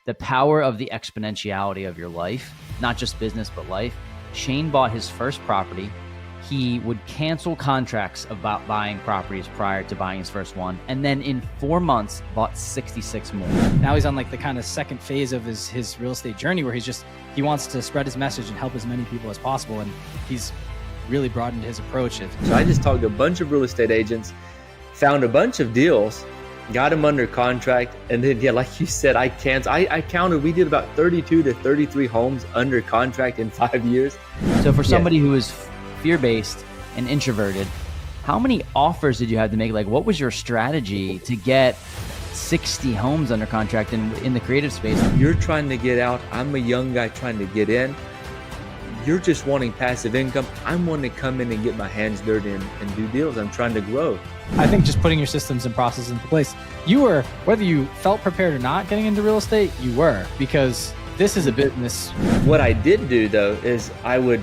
the power of the exponentiality of your life, not just business, but life. Shane bought his first property. He would cancel contracts about buying properties prior to buying his first one. And then in 4 months, bought 66 more. Now he's on like the kind of second phase of his real estate journey where he wants to spread his message and help as many people as possible. And he's really broadened his approach. So I just talked to a bunch of real estate agents, found a bunch of deals, got them under contract. And then, yeah, like you said, I counted, we did about 32 to 33 homes under contract in 5 years. So for somebody who is fear-based and introverted, how many offers did you have to make? Like, what was your strategy to get 60 homes under contract in the creative space? You're trying to get out. I'm a young guy trying to get in. You're just wanting passive income. I'm wanting to come in and get my hands dirty and do deals. I'm trying to grow. I think just putting your systems and processes into place, you were, whether you felt prepared or not getting into real estate, you were, because this is a business. What I did do though, is I would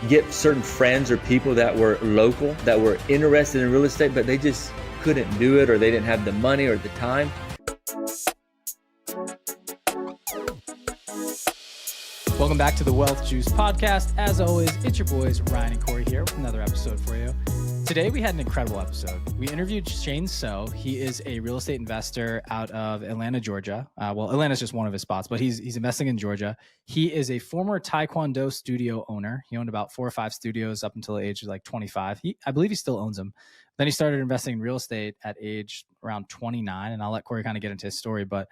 get certain friends or people that were local, that were interested in real estate, but they just couldn't do it, or they didn't have the money or the time. Welcome back to the Wealth Juice podcast. As always, it's your boys, Ryan and Corey here with another episode for you. Today, we had an incredible episode. We interviewed Shane Seo. He is a real estate investor out of Atlanta, Georgia. Well, Atlanta's just one of his spots, but he's investing in Georgia. He is a former Taekwondo studio owner. He owned about 4 or 5 studios up until the age of like 25. I believe he still owns them. Then he started investing in real estate at age around 29, and I'll let Corey kind of get into his story, but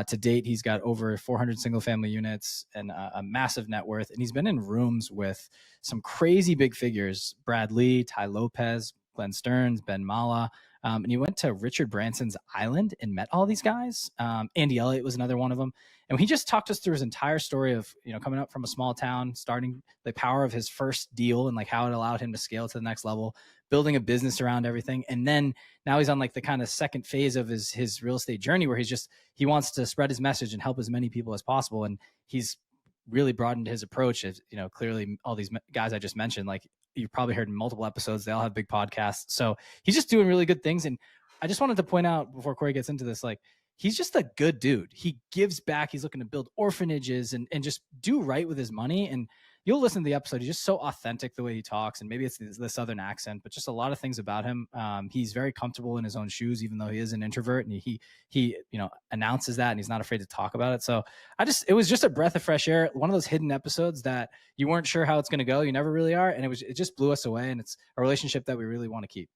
to date, he's got over 400 single family units and a massive net worth. And he's been in rooms with some crazy big figures: Brad Lee, Ty Lopez, Glenn Stearns, Ben Mala. And he went to Richard Branson's island and met all these guys. Andy Elliott was another one of them. And he just talked us through his entire story of, coming up from a small town, starting the power of his first deal and like how it allowed him to scale to the next level, building a business around everything. And then now he's on like the kind of second phase of his real estate journey where he wants to spread his message and help as many people as possible. And he's really broadened his approach. As clearly all these guys I just mentioned, like you've probably heard in multiple episodes, they all have big podcasts. So he's just doing really good things. And I just wanted to point out before Corey gets into this, like, he's just a good dude. He gives back. He's looking to build orphanages and just do right with his money. And you'll listen to the episode. He's just so authentic the way he talks. And maybe it's the Southern accent, but just a lot of things about him. He's very comfortable in his own shoes, even though he is an introvert, and he announces that, and he's not afraid to talk about it. So it was just a breath of fresh air. One of those hidden episodes that you weren't sure how it's going to go. You never really are. And it just blew us away. And it's a relationship that we really want to keep.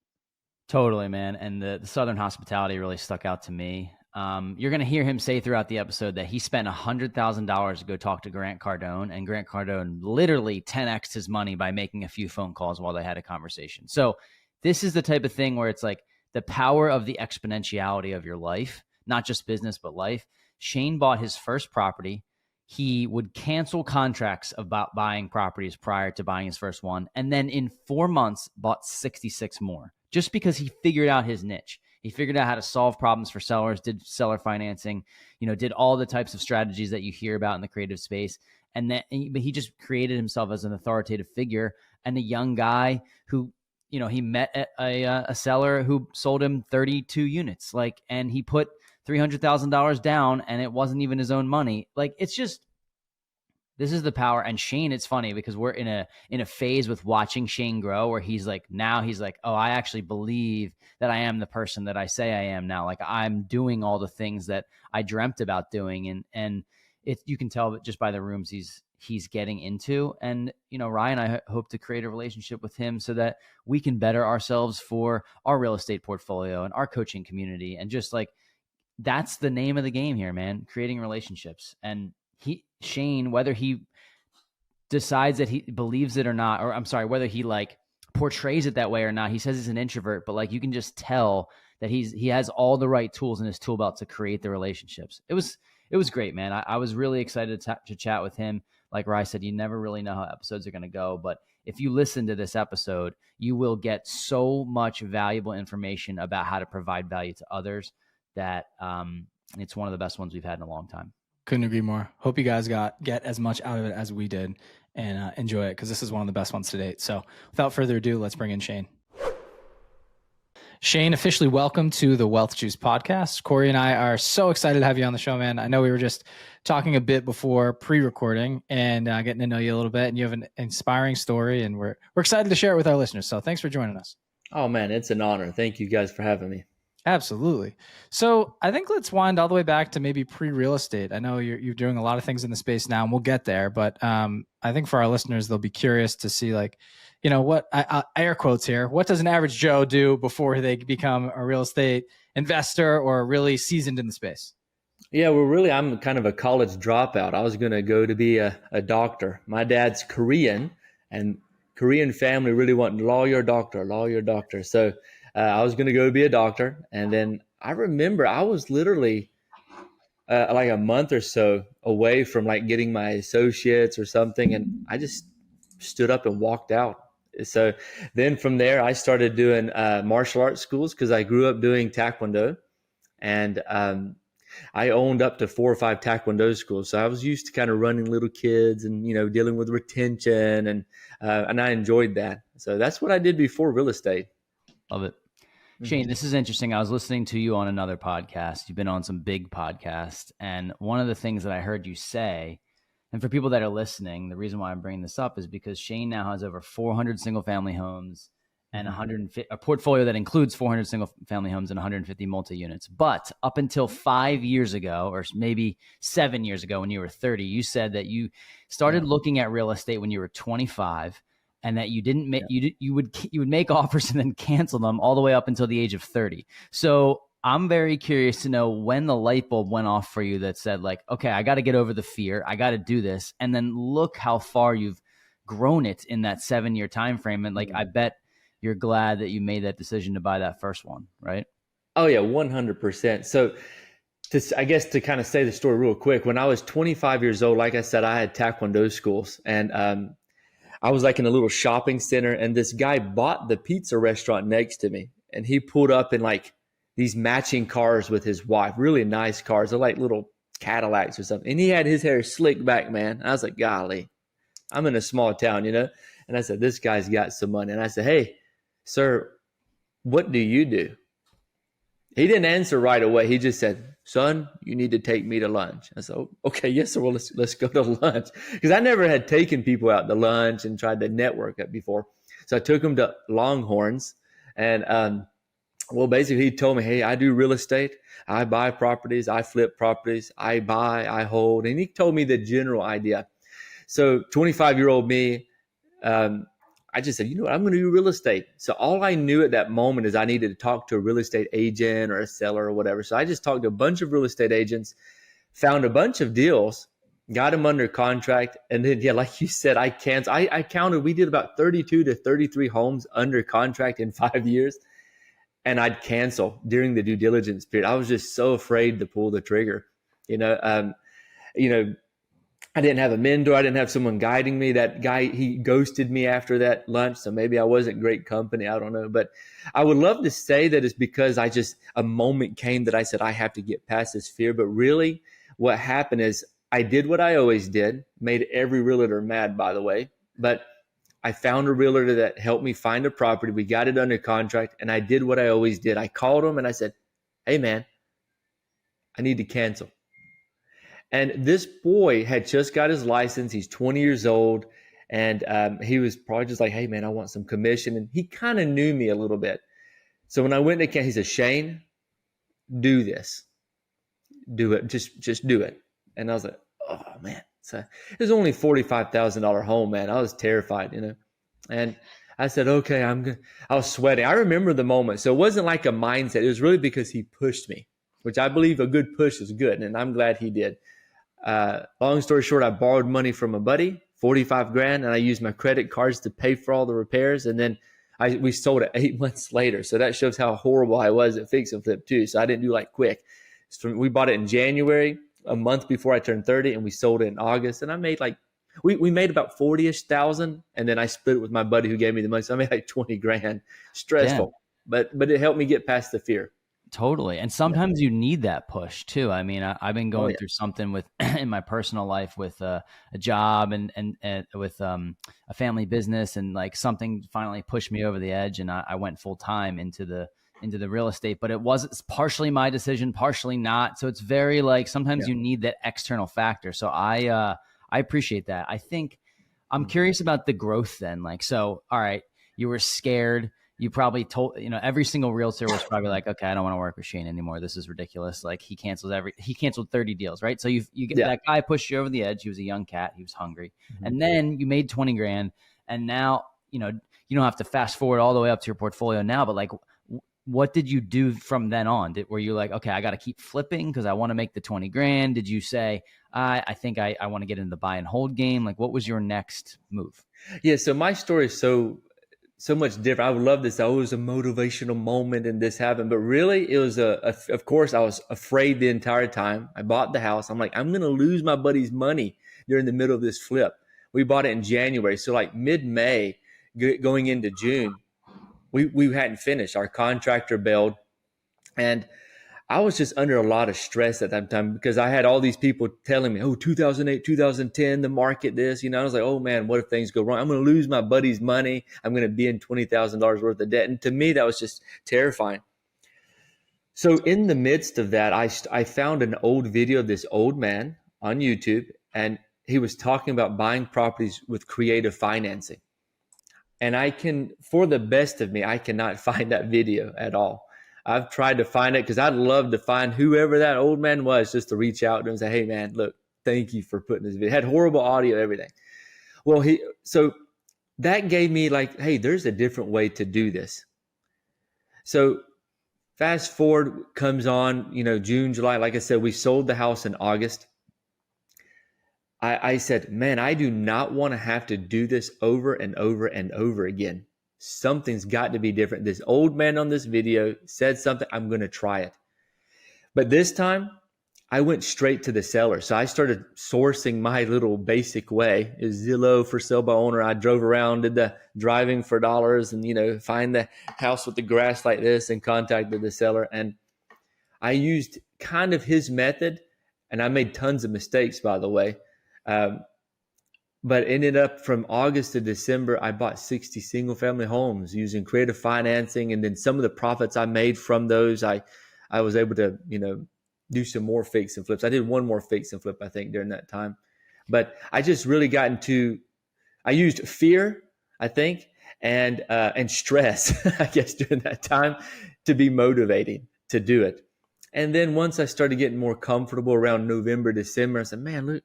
Totally, man. And the Southern hospitality really stuck out to me. You're going to hear him say throughout the episode that he spent $100,000 to go talk to Grant Cardone, and Grant Cardone literally 10x'd his money by making a few phone calls while they had a conversation. So this is the type of thing where it's like the power of the exponentiality of your life, not just business, but life. Shane bought his first property. He would cancel contracts about buying properties prior to buying his first one. And then in 4 months, bought 66 more, just because he figured out his niche. He figured out how to solve problems for sellers, did seller financing, did all the types of strategies that you hear about in the creative space. But he just created himself as an authoritative figure and a young guy who, he met a seller who sold him 32 units, and he put $300,000 down, and it wasn't even his own money. This is the power. And Shane, it's funny because we're in a phase with watching Shane grow where he's like, oh, I actually believe that I am the person that I say I am now. Like, I'm doing all the things that I dreamt about doing. And you can tell just by the rooms he's getting into. And, Ryan, I hope to create a relationship with him so that we can better ourselves for our real estate portfolio and our coaching community. And just like, that's the name of the game here, man, creating relationships. And Shane, whether he decides that he believes it or not, or I'm sorry, whether he portrays it that way or not, he says he's an introvert, but you can just tell that he has all the right tools in his tool belt to create the relationships. It was great, man. I was really excited to chat with him. Like Rye said, you never really know how episodes are going to go, but if you listen to this episode, you will get so much valuable information about how to provide value to others that it's one of the best ones we've had in a long time. Couldn't agree more. Hope you guys get as much out of it as we did and enjoy it, because this is one of the best ones to date. So without further ado, let's bring in Shane. Shane, officially welcome to the Wealth Juice podcast. Corey and I are so excited to have you on the show, man. I know we were just talking a bit before pre-recording and getting to know you a little bit, and you have an inspiring story, and we're excited to share it with our listeners. So thanks for joining us. Oh man, it's an honor. Thank you guys for having me. Absolutely. So I think let's wind all the way back to maybe pre-real estate. I know you're doing a lot of things in the space now, and we'll get there. But I think for our listeners, they'll be curious to see, like, what I air quotes here. What does an average Joe do before they become a real estate investor or really seasoned in the space? Yeah, well, really, I'm kind of a college dropout. I was going to go to be a doctor. My dad's Korean, and Korean family really want lawyer, doctor. So I was going to go be a doctor. And then I remember I was literally like a month or so away from like getting my associates or something. And I just stood up and walked out. So then from there, I started doing martial arts schools because I grew up doing Taekwondo. And I owned up to 4 or 5 Taekwondo schools. So I was used to kind of running little kids and, dealing with retention. And I enjoyed that. So that's what I did before real estate. Love it. Shane, this is interesting. I was listening to you on another podcast. You've been on some big podcasts. And one of the things that I heard you say, and for people that are listening, the reason why I'm bringing this up is because Shane now has over 400 single family homes and a portfolio that includes 400 single family homes and 150 multi-units. But up until 5 years ago, or maybe 7 years ago when you were 30, you said that you started looking at real estate when you were 25. And that you didn't make you would make offers and then cancel them all the way up until the age of 30. So I'm very curious to know when the light bulb went off for you that said, like, okay, I got to get over the fear. I got to do this. And then look how far you've grown it in that 7-year time frame. And like, I bet you're glad that you made that decision to buy that first one, right? Oh yeah, 100%. So I guess to kind of say the story real quick, when I was 25 years old, like I said, I had Taekwondo schools, and I was like in a little shopping center, and this guy bought the pizza restaurant next to me, and he pulled up in like these matching cars with his wife, really nice cars. They're like little Cadillacs or something. And he had his hair slicked back, man. I was like, golly, I'm in a small town, And I said, this guy's got some money. And I said, hey, sir, what do you do? He didn't answer right away. He just said, son, you need to take me to lunch. I said, oh, okay, yes, sir. Well, let's go to lunch. Because I never had taken people out to lunch and tried to network it before. So I took him to Longhorns. And, well, basically he told me, hey, I do real estate. I buy properties. I flip properties. I buy, I hold. And he told me the general idea. So 25-year-old me, I just said, you know what, I'm going to do real estate. So all I knew at that moment is I needed to talk to a real estate agent or a seller or whatever. So I just talked to a bunch of real estate agents, found a bunch of deals, got them under contract. And then, yeah, like you said, I counted, we did about 32 to 33 homes under contract in 5 years. And I'd cancel during the due diligence period. I was just so afraid to pull the trigger. I didn't have a mentor. I didn't have someone guiding me. That guy, he ghosted me after that lunch. So maybe I wasn't great company. I don't know. But I would love to say that it's because a moment came that I said, I have to get past this fear. But really what happened is I did what I always did, made every realtor mad, by the way. But I found a realtor that helped me find a property. We got it under contract. And I did what I always did. I called him and I said, hey, man, I need to cancel. And this boy had just got his license. He's 20 years old. And he was probably just like, hey, man, I want some commission. And he kind of knew me a little bit. So when I went to cancel, he said, Shane, do this. Do it. Just do it. And I was like, oh, man. So it was only $45,000 home, man. I was terrified, And I said, okay, I was sweating. I remember the moment. So it wasn't like a mindset. It was really because he pushed me, which I believe a good push is good. And I'm glad he did. Long story short, I borrowed money from a buddy, 45 grand, and I used my credit cards to pay for all the repairs. And then we sold it 8 months later. So that shows how horrible I was at fix and flip too. So I didn't do like quick. So we bought it in January, a month before I turned 30, and we sold it in August. And I made we made about 40-ish thousand. And then I split it with my buddy who gave me the money. So I made like 20 grand. Stressful, but it helped me get past the fear. Totally. And sometimes you need that push too. I mean, I've been going through something with in my personal life with a job and with a family business, and like something finally pushed me over the edge, and I went full time into the into the real estate, but it was partially my decision, partially not. So it's very like, sometimes you need that external factor. So I appreciate that. I think I'm curious about the growth then. Like, so, all right, you were scared. You probably told, every single realtor was probably like, okay, I don't want to work with Shane anymore. This is ridiculous. Like he canceled 30 deals, right? So you get that guy pushed you over the edge. He was a young cat. He was hungry. And then you made 20 grand. And now, you don't have to fast forward all the way up to your portfolio now, but like, what did you do from then on? Were you like, okay, I got to keep flipping because I want to make the 20 grand? Did you say, I think I want to get into the buy and hold game? Like, what was your next move? Yeah. So my story is so much different. I would love this. Oh, it was a motivational moment and this happened, but really it was of course I was afraid the entire time. I bought the house. I'm like, I'm going to lose my buddy's money during the middle of this flip. We bought it in January. So like mid-May going into June, we hadn't finished. Our contractor bailed, and I was just under a lot of stress at that time because I had all these people telling me, oh, 2008, 2010, the market this, I was like, oh man, what if things go wrong? I'm going to lose my buddy's money. I'm going to be in $20,000 worth of debt. And to me, that was just terrifying. So in the midst of that, I found an old video of this old man on YouTube, and he was talking about buying properties with creative financing. And for the best of me, I cannot find that video at all. I've tried to find it because I'd love to find whoever that old man was just to reach out to him and say, hey man, look, thank you for putting this video. It had horrible audio, everything. Well, so that gave me like, hey, there's a different way to do this. So fast forward comes on, June, July. Like I said, we sold the house in August. I said, man, I do not want to have to do this over and over and over again. Something's got to be different. This old man on this video said something. I'm going to try it. But this time I went straight to the seller. So I started sourcing my little basic way. It was Zillow for sale by owner. I drove around, did the driving for dollars and, find the house with the grass like this and contacted the seller. And I used kind of his method, and I made tons of mistakes, by the way. But ended up from August to December, I bought 60 single family homes using creative financing. And then some of the profits I made from those, I was able to, do some more fix and flips. I did one more fix and flip, I think, during that time. But I just really I used fear, I think, and stress, I guess, during that time to be motivating to do it. And then once I started getting more comfortable around November, December, I said, man, look,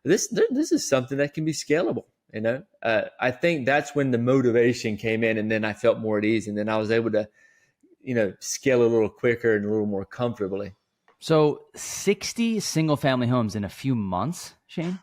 this is something that can be scalable. I think that's when the motivation came in, and then I felt more at ease, and then I was able to, scale a little quicker and a little more comfortably. So 60 single family homes in a few months, Shane?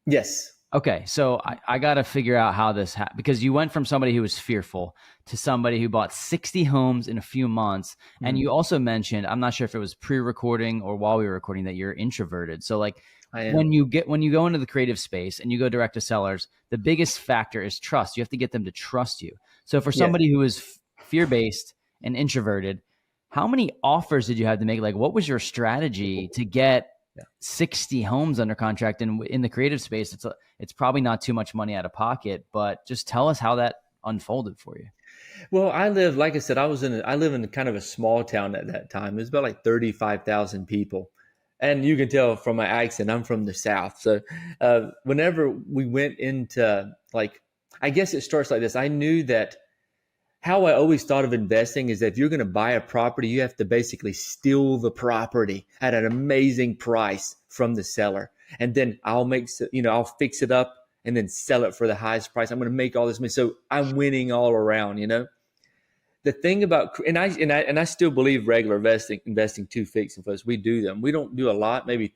Yes. Okay. So I got to figure out how this happened, because you went from somebody who was fearful to somebody who bought 60 homes in a few months. Mm-hmm. And you also mentioned, I'm not sure if it was pre-recording or while we were recording, that you're introverted. So like, when you go into the creative space and you go direct to sellers, the biggest factor is trust. You have to get them to trust you. So for somebody who is fear-based and introverted, how many offers did you have to make? Like, what was your strategy to get 60 homes under contract? And in the creative space, it's probably not too much money out of pocket, but just tell us how that unfolded for you. Well, like I said, I live in kind of a small town at that time. It was about like 35,000 people. And you can tell from my accent, I'm from the South. So whenever we went into, like, I guess it starts like this. I knew that how I always thought of investing is that if you're going to buy a property, you have to basically steal the property at an amazing price from the seller. And then I'll fix it up and then sell it for the highest price. I'm going to make all this money. So I'm winning all around, The thing about, and I still believe regular investing to fix and flips. We do them. We don't do a lot, maybe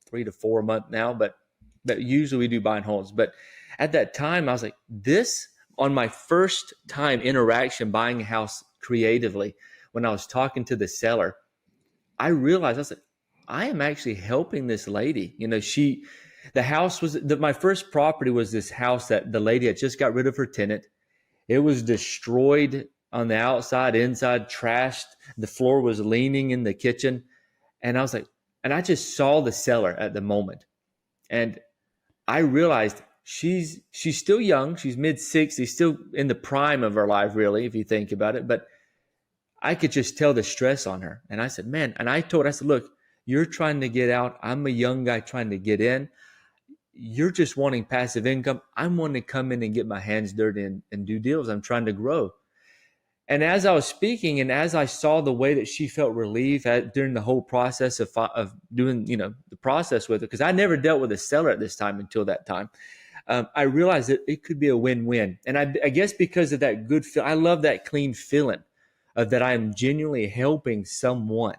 3 to 4 a month now, but usually we do buy and holds. But at that time, I was like, this, on my first time interaction buying a house creatively, when I was talking to the seller, I realized, I was like, I am actually helping this lady. My first property was this house that the lady had just got rid of her tenant. It was destroyed on the outside, inside, trashed. The floor was leaning in the kitchen. And I was like, and I just saw the seller at the moment. And I realized she's still young. She's mid-60s, still in the prime of her life, really, if you think about it. But I could just tell the stress on her. And I said, man, and I said, look, you're trying to get out. I'm a young guy trying to get in. You're just wanting passive income. I'm wanting to come in and get my hands dirty and do deals. I'm trying to grow. And as I was speaking, and as I saw the way that she felt relief during the whole process of doing, the process with it, because I never dealt with a seller at this time until that time, I realized that it could be a win-win. And I guess because of that good feel, I love that clean feeling of that I am genuinely helping someone.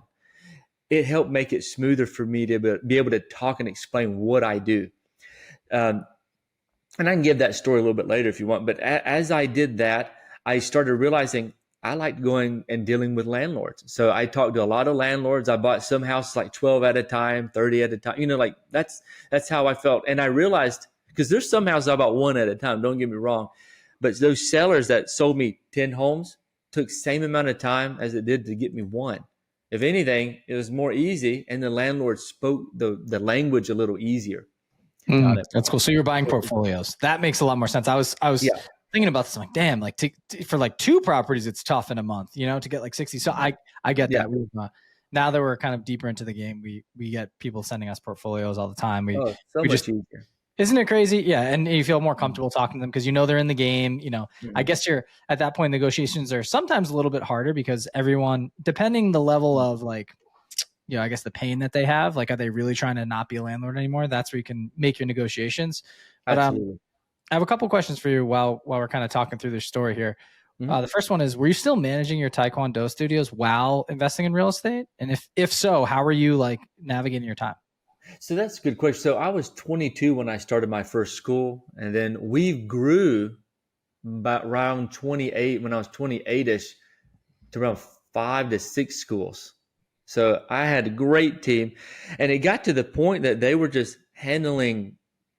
It helped make it smoother for me to be able to talk and explain what I do. And I can give that story a little bit later if you want. But as I did that, I started realizing I liked going and dealing with landlords. So I talked to a lot of landlords. I bought some houses like 12 at a time, 30 at a time. Like that's how I felt. And I realized, because there's some houses I bought one at a time, don't get me wrong. But those sellers that sold me 10 homes took same amount of time as it did to get me one. If anything, it was more easy, and the landlord spoke the language a little easier. That's cool. So you're buying portfolios. That makes a lot more sense. I was thinking about this. I'm like, damn, like for like 2 properties, it's tough in a month, to get like 60. So I get that. Now that we're kind of deeper into the game, we get people sending us portfolios all the time. So much easier. Isn't it crazy? Yeah. And you feel more comfortable talking to them because they're in the game. I guess you're at that point, negotiations are sometimes a little bit harder because everyone, depending the level of like, I guess the pain that they have, like, are they really trying to not be a landlord anymore? That's where you can make your negotiations. But I have a couple questions for you while we're kind of talking through this story here. The first one is, were you still managing your Taekwondo studios while investing in real estate? And if so, how were you like navigating your time? So that's a good question. So I was 22 when I started my first school, and then we grew about around 28 when I was 28ish to around 5 to 6 schools. So I had a great team, and it got to the point that they were just handling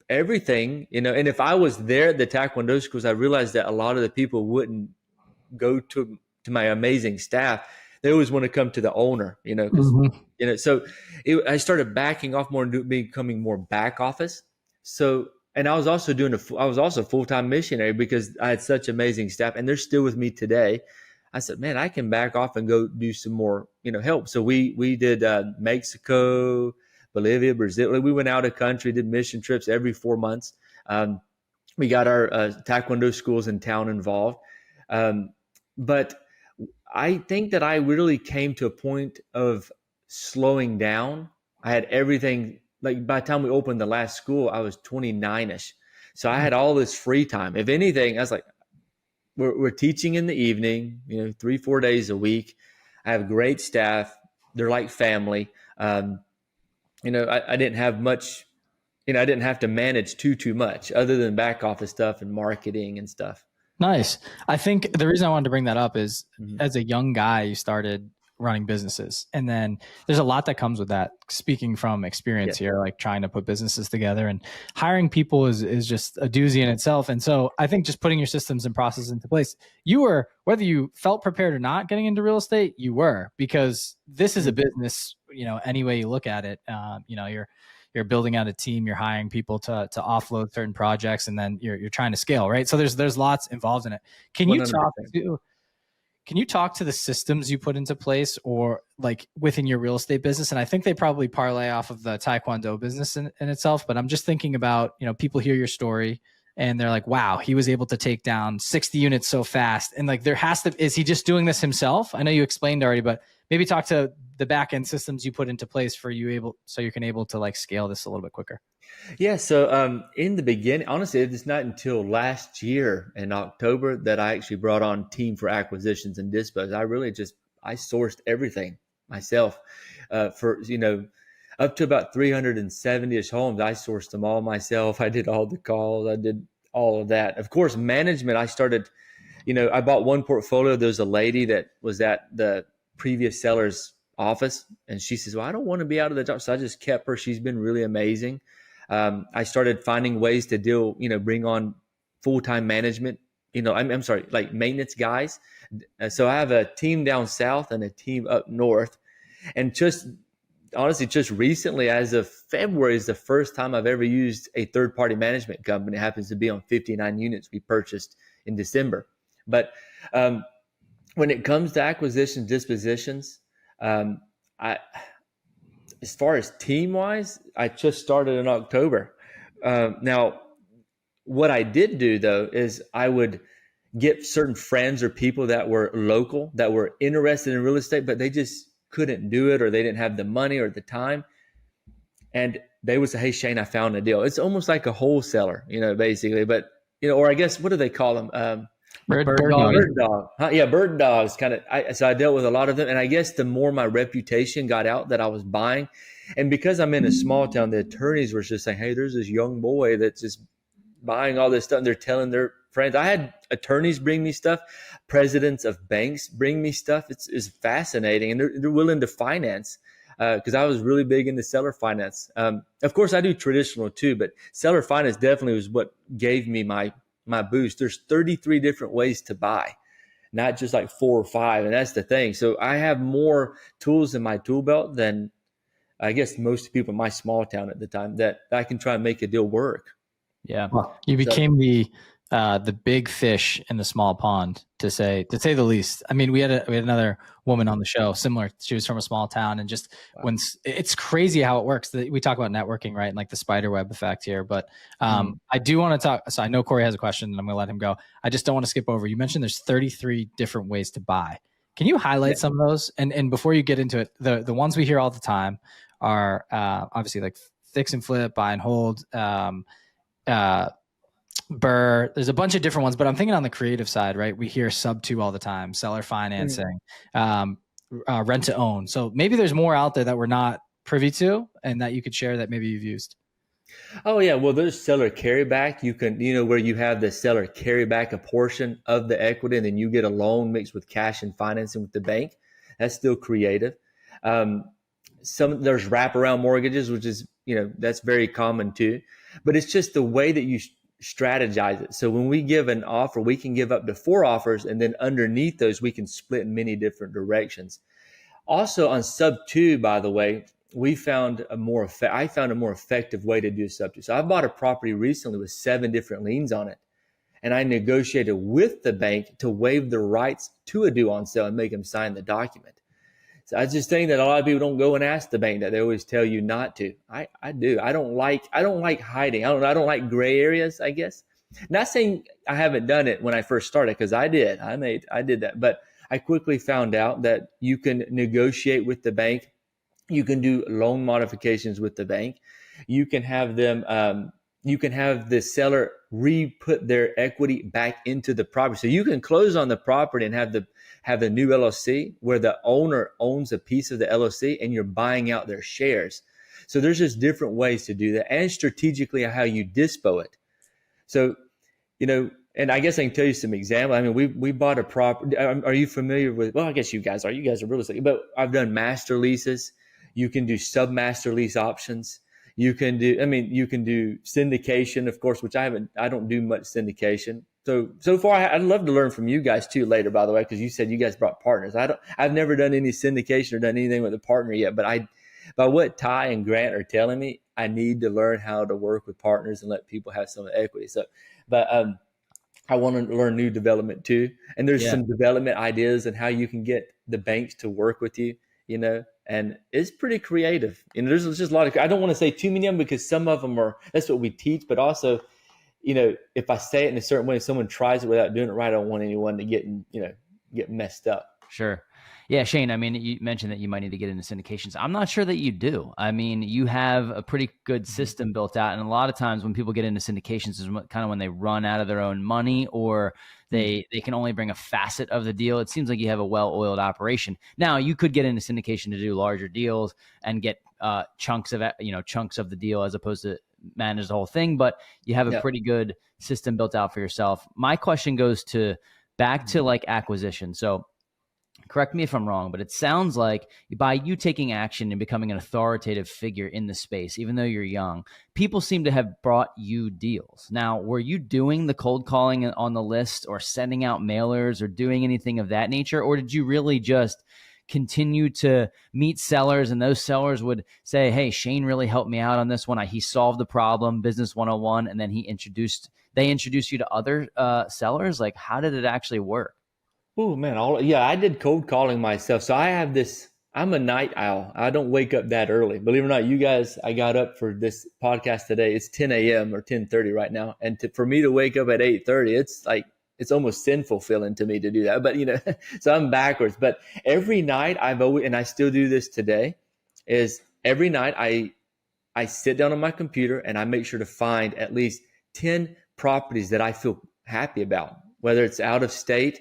everything, and if I was there at the Taekwondo schools, I realized that a lot of the people wouldn't go to my amazing staff. They always want to come to the owner, because, so I started backing off more and becoming more back office. So, and I was also full-time missionary because I had such amazing staff, and they're still with me today. I said, man, I can back off and go do some more, help. So we did Mexico, Bolivia, Brazil. We went out of country, did mission trips every 4 months. We got our Taekwondo schools in town involved. But I think that I really came to a point of slowing down. I had everything, like by the time we opened the last school, I was 29ish. So I had all this free time. If anything, I was like, we're teaching in the evening, 3-4 days a week. I have great staff. They're like family. I didn't have much, I didn't have to manage too much other than back office stuff and marketing and stuff. Nice. I think the reason I wanted to bring that up is as a young guy, you started running businesses, and then there's a lot that comes with that. Speaking from experience here, like trying to put businesses together and hiring people is just a doozy in itself. And so I think just putting your systems and processes into place, you were, whether you felt prepared or not getting into real estate, you were, because this is a business, any way you look at it, you're building out a team, you're hiring people to offload certain projects, and then you're trying to scale, right? So there's lots involved in it. Can you talk to the systems you put into place or like within your real estate business? And I think they probably parlay off of the Taekwondo business in itself, but I'm just thinking about, people hear your story and they're like, wow, he was able to take down 60 units so fast. And like, is he just doing this himself? I know you explained already, but maybe talk to the back end systems you put into place so you can able to like scale this a little bit quicker. Yeah. So in the beginning, honestly, it's not until last year in October that I actually brought on team for acquisitions and dispos. I sourced everything myself for, up to about 370-ish homes. I sourced them all myself. I did all the calls. I did all of that. Of course, management, I started, I bought one portfolio. There's a lady that was at the previous seller's office, and she says, well, I don't want to be out of the job. So I just kept her. She's been really amazing. I started finding ways to bring on full-time management, I'm sorry, like maintenance guys. So I have a team down south and a team up north. And just recently, as of February, is the first time I've ever used a third-party management company. It happens to be on 59 units we purchased in December. But when it comes to acquisitions, dispositions, I, as far as team wise, I just started in October. Now, what I did do though is I would get certain friends or people that were local that were interested in real estate, but they just couldn't do it, or they didn't have the money or the time. And they would say, "Hey, Shane, I found a deal." It's almost like a wholesaler, basically. But or I guess, what do they call them? Bird dog. Bird dog. Yeah, bird dogs. So I dealt with a lot of them, and I guess the more my reputation got out that I was buying, and because I'm in a small town, the attorneys were just saying, "Hey, there's this young boy that's just buying all this stuff." And they're telling their friends. I had attorneys bring me stuff, presidents of banks bring me stuff. It's fascinating, and they're willing to finance. Because I was really big into seller finance. Of course, I do traditional too, but seller finance definitely was what gave me my boost. There's 33 different ways to buy, not just like 4 or 5. And that's the thing. So I have more tools in my tool belt than I guess most people in my small town at the time, that I can try and make a deal work. Yeah. You became the big fish in the small pond, to say the least. I mean, we had another woman on the show, similar. She was from a small town, and just when it's crazy how it works. We talk about networking, right? And like the spider web effect here, but I do want to talk. So I know Corey has a question, and I'm going to let him go. I just don't want to skip over. You mentioned there's 33 different ways to buy. Can you highlight some of those? And before you get into it, the ones we hear all the time are obviously like fix and flip, buy and hold, Burr. There's a bunch of different ones, but I'm thinking on the creative side, right? We hear sub 2 all the time, seller financing, rent to own. So maybe there's more out there that we're not privy to, and that you could share that maybe you've used. Oh yeah. Well, there's seller carryback. You can, where you have the seller carry back a portion of the equity, and then you get a loan mixed with cash and financing with the bank. That's still creative. There's wraparound mortgages, which is, that's very common too, but it's just the way that you strategize it. So when we give an offer, we can give up to 4 offers, and then underneath those, we can split in many different directions. Also on sub 2, by the way, I found a more effective way to do sub 2. So I bought a property recently with 7 different liens on it, and I negotiated with the bank to waive the rights to a due on sale and make them sign the document. So I was just saying that a lot of people don't go and ask the bank that. They always tell you not to. I do. I don't like hiding. I don't like gray areas, I guess. Not saying I haven't done it when I first started, because I did. I did that. But I quickly found out that you can negotiate with the bank. You can do loan modifications with the bank. You can have them you can have the seller re-put their equity back into the property. So you can close on the property and have the new LLC where the owner owns a piece of the LLC and you're buying out their shares. So there's just different ways to do that, and strategically how you dispo it. So, and I guess I can tell you some examples. I mean, we bought a property. Are you familiar with, well, I guess you guys are real estate, but I've done master leases. You can do sub-master lease options. You can do syndication, of course, which I don't do much syndication. So far, I'd love to learn from you guys too later, by the way, because you said you guys brought partners. I've never done any syndication or done anything with a partner yet, but by what Ty and Grant are telling me, I need to learn how to work with partners and let people have some equity. So, but I want to learn new development too. And there's some development ideas and how you can get the banks to work with you, and it's pretty creative. There's just a lot of, I don't want to say too many of them, because some of them that's what we teach, but also, if I say it in a certain way, if someone tries it without doing it right, I don't want anyone to get messed up. Sure. Yeah, Shane, I mean, you mentioned that you might need to get into syndications. I'm not sure that you do. I mean, you have a pretty good system built out. And a lot of times when people get into syndications is kind of when they run out of their own money, or they can only bring a facet of the deal. It seems like you have a well-oiled operation. Now, you could get into syndication to do larger deals and get chunks of the deal as opposed to manage the whole thing. But you have a pretty good system built out for yourself. My question goes back to like acquisition. So correct me if I'm wrong, but it sounds like by you taking action and becoming an authoritative figure in the space, even though you're young, people seem to have brought you deals. Now, were you doing the cold calling on the list or sending out mailers or doing anything of that nature? Or did you really just continue to meet sellers and those sellers would say, hey, Shane really helped me out on this one. He solved the problem, business 101. And then they introduced you to other sellers? Like, how did it actually work? Oh man, I did cold calling myself. So I have this, I'm a night owl. I don't wake up that early. Believe it or not, you guys, I got up for this podcast today. It's 10 a.m. or 10:30 right now. And for me to wake up at 8:30, it's like, it's almost sinful feeling to me to do that. But, so I'm backwards. But every night I've always, and I still do this today, is every night I sit down on my computer and I make sure to find at least 10 properties that I feel happy about, whether it's out of state,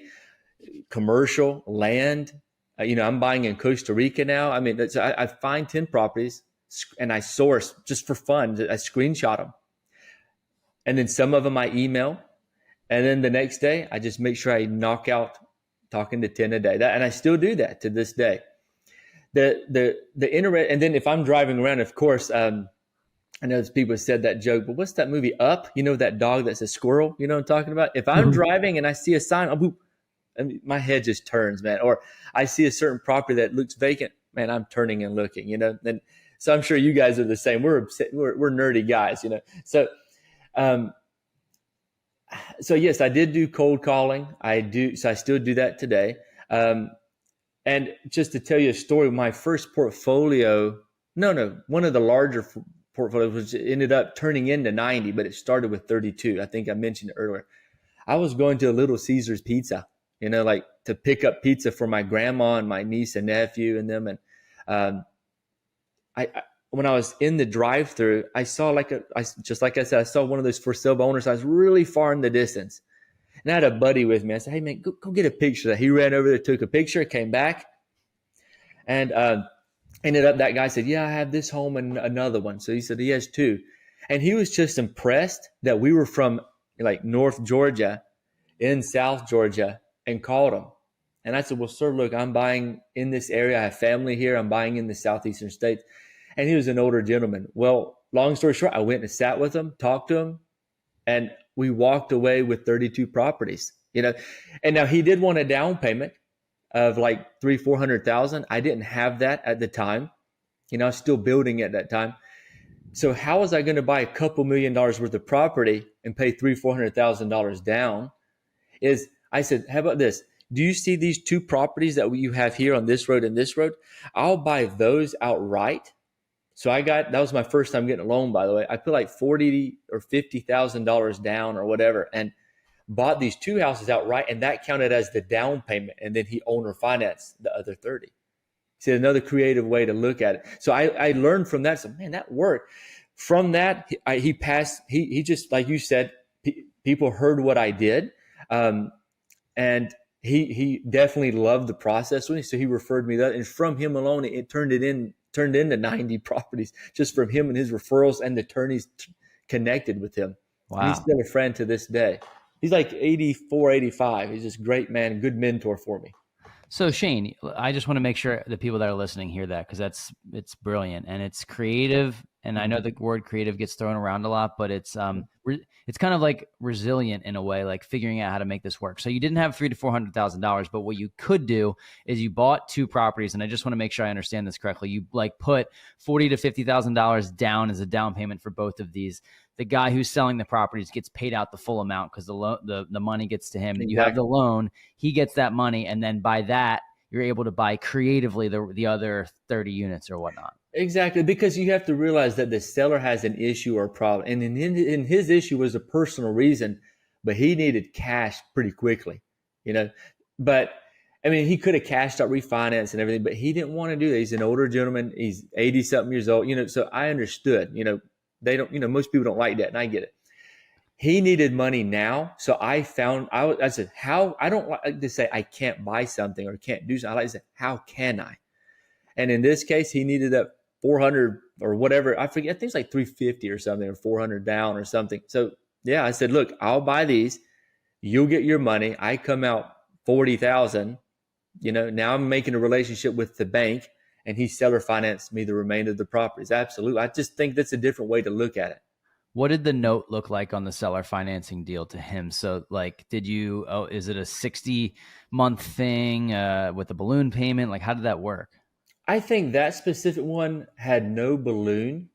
commercial, land. I'm buying in Costa Rica now. I mean, I find 10 properties and I source just for fun. I screenshot them. And then some of them I email. And then the next day, I just make sure I knock out talking to 10 a day. And I still do that to this day. The internet, and then if I'm driving around, of course, I know people said that joke, but what's that movie Up? That dog that's a squirrel, what I'm talking about? If I'm driving and I see a sign, my head just turns, man. Or I see a certain property that looks vacant, man, I'm turning and looking, And so I'm sure you guys are the same. We're nerdy guys, So yes, I did do cold calling. So I still do that today. And just to tell you a story, my first portfolio, one of the larger portfolios ended up turning into 90, but it started with 32. I think I mentioned it earlier. I was going to a Little Caesars Pizza, like to pick up pizza for my grandma and my niece and nephew and them. And when I was in the drive-thru, I saw just like I said, I saw one of those for sale by owners. I was really far in the distance. And I had a buddy with me. I said, hey, man, go get a picture of that. He ran over there, took a picture, came back. And ended up, that guy said, yeah, I have this home and another one. So he said he has two. And he was just impressed that we were from like North Georgia in South Georgia and called him. And I said, well, sir, look, I'm buying in this area. I have family here. I'm buying in the southeastern states. And he was an older gentleman. Well, long story short, I went and sat with him, talked to him, and we walked away with 32 properties, And now he did want a down payment of like $300,000-$400,000. I didn't have that at the time. I was still building at that time. So how was I going to buy a couple $1 million worth of property and pay $300,000-$400,000 down? I said, how about this? Do you see these two properties that you have here on this road and this road? I'll buy those outright. So that was my first time getting a loan, by the way. I put like $40,000 or $50,000 down or whatever, and bought these two houses outright, and that counted as the down payment. And then he owner financed the other 30. See, another creative way to look at it. So I learned from that. So man, that worked. From that, he passed. He just, like you said, people heard what I did, and he definitely loved the process with me. So he referred me that, and from him alone, it turned into 90 properties just from him and his referrals and the attorneys connected with him. Wow. And he's still a friend to this day. He's like 84, 85. He's just a great man, good mentor for me. So Shane, I just want to make sure the people that are listening hear that, because it's brilliant and it's creative. And I know the word creative gets thrown around a lot, but it's kind of like resilient in a way, like figuring out how to make this work. So you didn't have $300,000-$400,000, but what you could do is you bought two properties. And I just want to make sure I understand this correctly. You like put $40,000 to $50,000 down as a down payment for both of these. The guy who's selling the properties gets paid out the full amount because the money gets to him. Exactly. You have the loan, he gets that money, and then by that you're able to buy creatively the other 30 units or whatnot. Exactly, because you have to realize that the seller has an issue or a problem, and in his issue was a personal reason, but he needed cash pretty quickly, But I mean, he could have cashed out, refinance and everything, but he didn't want to do that. He's an older gentleman. He's 80 something years old, So I understood, they don't, most people don't like that, and I get it. He needed money now. So I said, I don't like to say I can't buy something or can't do something. I like to say, how can I? And in this case, he needed that 400 or whatever. I forget, I think it's like 350 or something, or 400 down or something. So yeah, I said, look, I'll buy these. You'll get your money. I come out 40,000, now I'm making a relationship with the bank, and he seller financed me the remainder of the properties. Absolutely. I just think that's a different way to look at it. What did the note look like on the seller financing deal to him? So like, is it a 60-month thing with a balloon payment? Like, how did that work? I think that specific one had no balloon.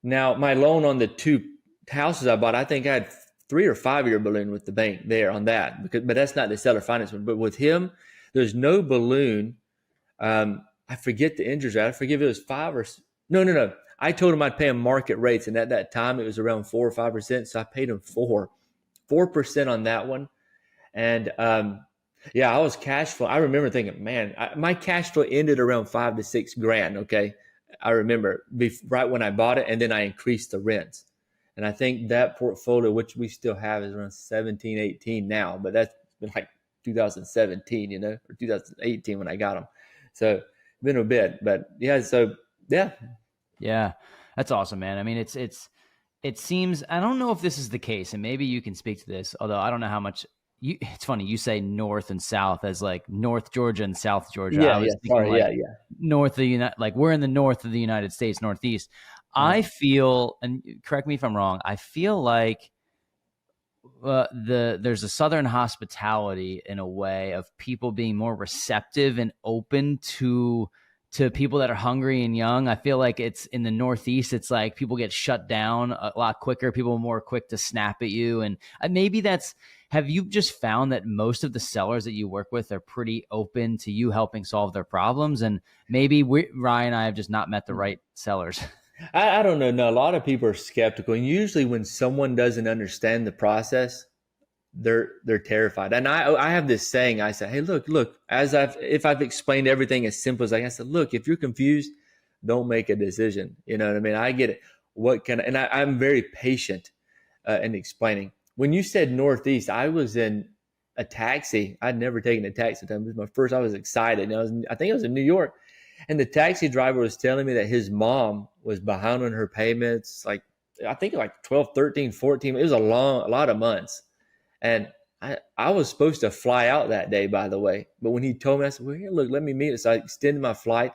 Now, my loan on the two houses I bought, I think I had 3 or 5 year balloon with the bank there on that, but that's not the seller finance one. But with him, there's no balloon. I forget the interest rate. I forget if it was 5 or no. I told him I'd pay him market rates, and at that time it was around 4 or 5%. So I paid him 4% on that one. And yeah, I was cash flow. I remember thinking, man, my cash flow ended around $5 to $6 grand. Okay, I remember right when I bought it, and then I increased the rents. And I think that portfolio, which we still have, is around 17, 18 now, but that's been like 2017, or 2018 when I got them. So it's been a bit, but yeah. So yeah. Yeah, that's awesome, man. I mean, it seems, I don't know if this is the case, and maybe you can speak to this, although I don't know how much it's funny. You say North and South as like North Georgia and South Georgia. Yeah. I was thinking Sorry. like North of the like we're in the north of the United States, Northeast. I feel, and correct me if I'm wrong, I feel like there's a Southern hospitality in a way of people being more receptive and open to people that are hungry and young. I feel like it's in the Northeast. It's like people get shut down a lot quicker. People are more quick to snap at you. And maybe have you just found that most of the sellers that you work with are pretty open to you helping solve their problems? And maybe Ryan and I have just not met the right sellers. I don't know. No, a lot of people are skeptical. And usually when someone doesn't understand the process, they're terrified. And I have this saying. I say, hey, look, if I've explained everything as simple as I said, look, if you're confused, don't make a decision. You know what I mean? I get it. And I'm very patient in explaining. When you said Northeast, I was in a taxi. I'd never taken a taxi time. It was my first. I was excited. I think I was in New York. And the taxi driver was telling me that his mom was behind on her payments. Like, I think like 12, 13, 14. It was a lot of months. And I was supposed to fly out that day, by the way. But when he told me, I said, well, here, look, let me meet us. So I extended my flight.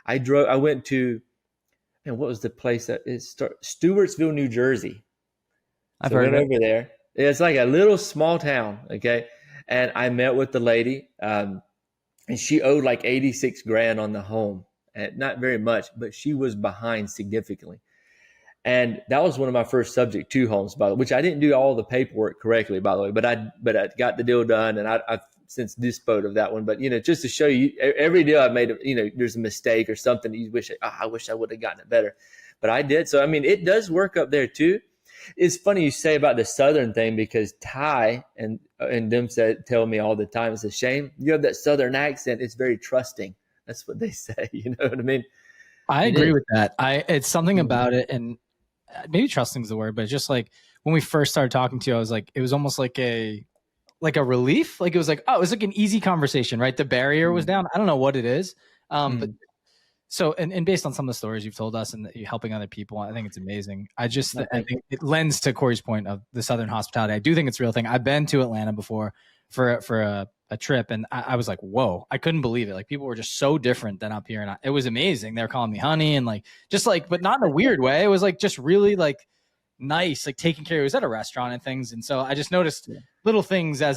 I went to, what was the place that is? Stewartsville, New Jersey. I've heard of it. Over there. It's like a little small town. Okay. And I met with the lady. And she owed like 86 grand on the home, and not very much, but she was behind significantly. And that was one of my first subject to homes, by the way, which I didn't do all the paperwork correctly, by the way, but I got the deal done, and I've since disposed of that one. But, just to show you, every deal I've made, there's a mistake or something that you wish, I wish I would have gotten it better, but I did. So, I mean, it does work up there too. It's funny you say about the Southern thing, because Ty and them tell me all the time, it's a shame you have that Southern accent. It's very trusting. That's what they say. You know what I mean? I agree with that. It's something about it, and maybe trusting is the word, but just like when we first started talking to you, I was like, it was almost like a relief. Like it was like, oh, it was like an easy conversation, right? The barrier was down. I don't know what it is. But so, and based on some of the stories you've told us and that you're helping other people, I think it's amazing. I think it lends to Corey's point of the Southern hospitality. I do think it's a real thing. I've been to Atlanta before for a trip, and I was like, whoa, I couldn't believe it. Like people were just so different than up here. And it was amazing. They were calling me honey and like, just like, but not in a weird way. It was like, just really like nice, like taking care. It was at a restaurant and things. And so I just noticed little things in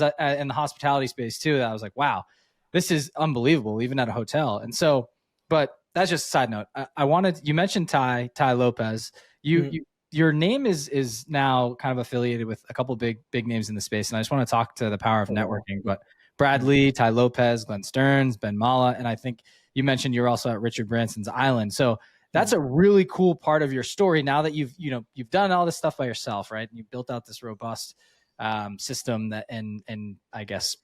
the hospitality space too, that I was like, wow, this is unbelievable, even at a hotel. And so, but that's just a side note. You mentioned Ty Lopez. Your name is now kind of affiliated with a couple big names in the space. And I just want to talk to the power of networking, but Bradley, Ty Lopez, Glenn Stearns, Ben Mala. And I think you mentioned you're also at Richard Branson's Island. So that's a really cool part of your story. Now that you've done all this stuff by yourself, right? And you've built out this robust system that, and I guess,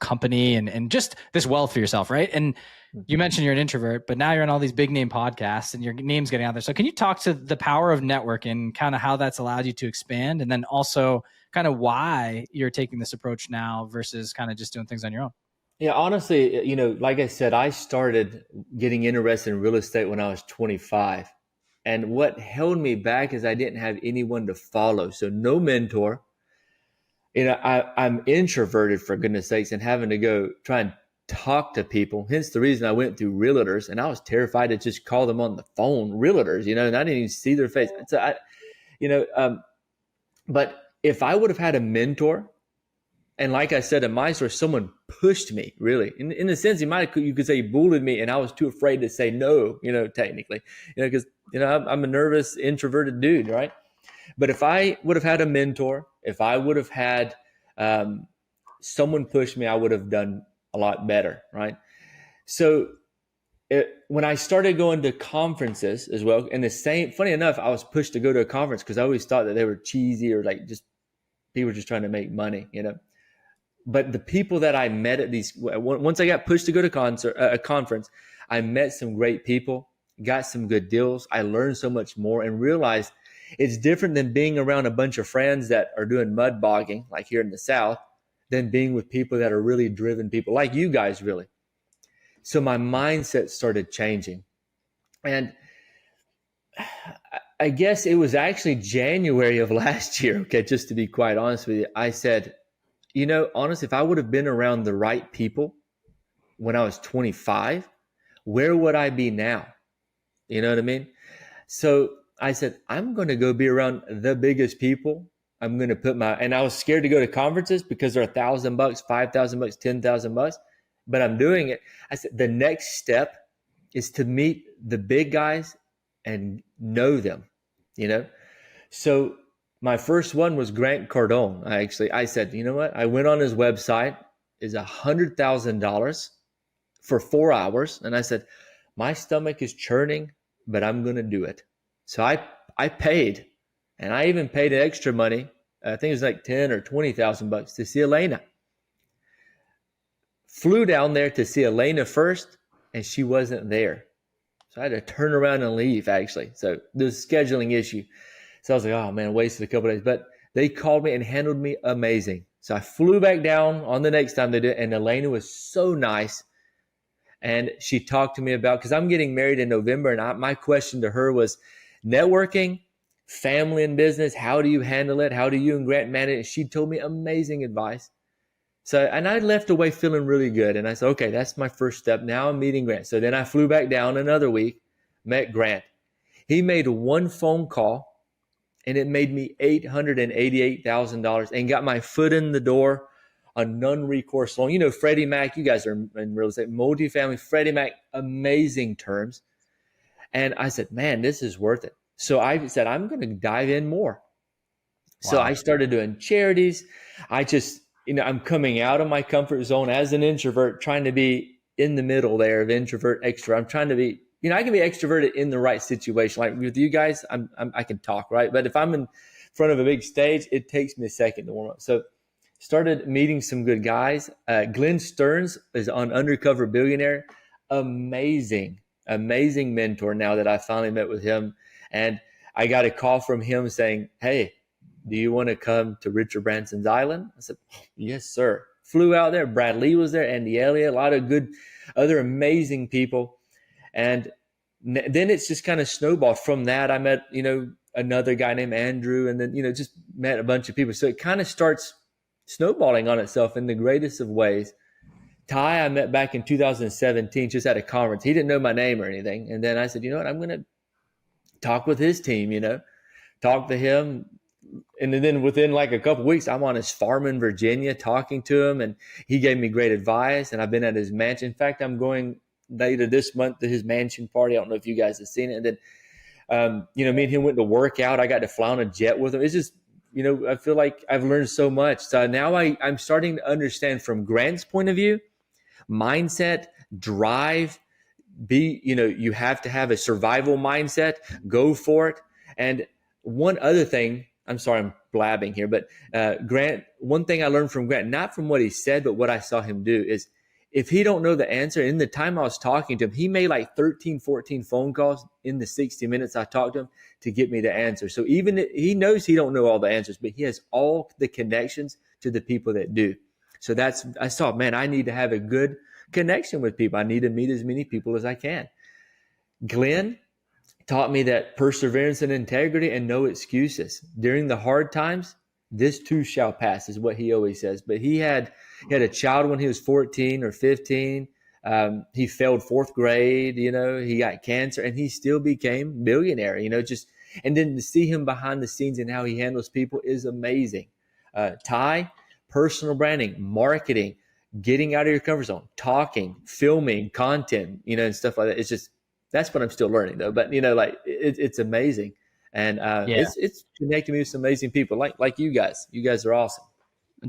company and just this wealth for yourself. Right. And you mentioned you're an introvert, but now you're on all these big name podcasts and your name's getting out there. So can you talk to the power of networking, kind of how that's allowed you to expand, and then also kind of why you're taking this approach now versus kind of just doing things on your own? Yeah, honestly, like I said, I started getting interested in real estate when I was 25. And what held me back is I didn't have anyone to follow. So no mentor. I'm introverted, for goodness sakes, and having to go try and talk to people. Hence the reason I went through realtors, and I was terrified to just call them on the phone, realtors, and I didn't even see their face. So but if I would have had a mentor, and like I said, in my story, someone pushed me really, in the sense you could say he bullied me, and I was too afraid to say no, technically, because I'm a nervous, introverted dude, right? But if I would have had a mentor, if I would have had someone push me, I would have done a lot better, right? So when I started going to conferences as well, and the same, funny enough, I was pushed to go to a conference because I always thought that they were cheesy or like just people were just trying to make money, you know. But the people that I met at these, once I got pushed to go to a conference, I met some great people, got some good deals. I learned so much more and realized it's different than being around a bunch of friends that are doing mud bogging, like here in the South, than being with people that are really driven people, like you guys really. So my mindset started changing. And I guess it was actually January of last year, okay, just to be quite honest with you, I said, you know, honestly, if I would have been around the right people when I was 25, where would I be now? You know what I mean? So I said, I'm going to go be around the biggest people. I'm going to put and I was scared to go to conferences because they're $1,000, $5,000, $10,000, but I'm doing it. I said, the next step is to meet the big guys and know them, you know? So my first one was Grant Cardone. I said, you know what? I went on his website, is $100,000 for 4 hours. And I said, my stomach is churning, but I'm going to do it. So I paid, and I even paid extra money. I think it was like 10 or 20,000 bucks to see Elena. Flew down there to see Elena first, and she wasn't there. So I had to turn around and leave, actually. So there's a scheduling issue. So I was like, oh man, wasted a couple of days. But they called me and handled me amazing. So I flew back down on the next time they did it, and Elena was so nice. And she talked to me about, because I'm getting married in November, and my question to her was networking, family and business. How do you handle it? How do you and Grant manage it? She told me amazing advice. So, and I left away feeling really good. And I said, okay, that's my first step. Now I'm meeting Grant. So then I flew back down another week, met Grant. He made one phone call, and it made me $888,000 and got my foot in the door on non-recourse loan. You know, Freddie Mac, you guys are in real estate, multifamily, Freddie Mac, amazing terms. And I said, man, this is worth it. So I said, I'm going to dive in more. Wow. So I started doing charities. I just, I'm coming out of my comfort zone as an introvert, trying to be in the middle there of introvert, extrovert. I'm trying to be, I can be extroverted in the right situation. Like with you guys, I can talk, right? But if I'm in front of a big stage, it takes me a second to warm up. So started meeting some good guys. Glenn Stearns is on Undercover Billionaire. Amazing mentor now that I finally met with him. And I got a call from him saying, hey, do you want to come to Richard Branson's island? I said, yes, sir. Flew out there. Brad Lee was there, Andy Elliott, a lot of good, other amazing people. And then it's just kind of snowballed. From that, I met, another guy named Andrew, and then, just met a bunch of people. So it kind of starts snowballing on itself in the greatest of ways. Ty, I met back in 2017, just at a conference. He didn't know my name or anything. And then I said, you know what, I'm going to talk with his team, talk to him. And then within like a couple of weeks, I'm on his farm in Virginia talking to him, and he gave me great advice. And I've been at his mansion. In fact, I'm going later this month to his mansion party. I don't know if you guys have seen it. And then, me and him went to work out. I got to fly on a jet with him. It's just, I feel like I've learned so much. So now I'm starting to understand from Grant's point of view, mindset, drive, you have to have a survival mindset, go for it. And one other thing, I'm sorry, I'm blabbing here, but Grant, one thing I learned from Grant, not from what he said, but what I saw him do is if he don't know the answer, in the time I was talking to him, he made like 13, 14 phone calls in the 60 minutes I talked to him to get me the answer. So even he knows he don't know all the answers, but he has all the connections to the people that do. So I saw, man, I need to have a good connection with people. I need to meet as many people as I can. Glenn taught me that perseverance and integrity and no excuses. During the hard times, this too shall pass is what he always says. But he had a child when he was 14 or 15. He failed fourth grade, he got cancer, and he still became billionaire, and then to see him behind the scenes and how he handles people is amazing. Ty, personal branding, marketing, getting out of your comfort zone, talking, filming, content, and stuff like that. It's just, that's what I'm still learning though. But, it's amazing. And Yeah. it's connected me with some amazing people like you guys. You guys are awesome.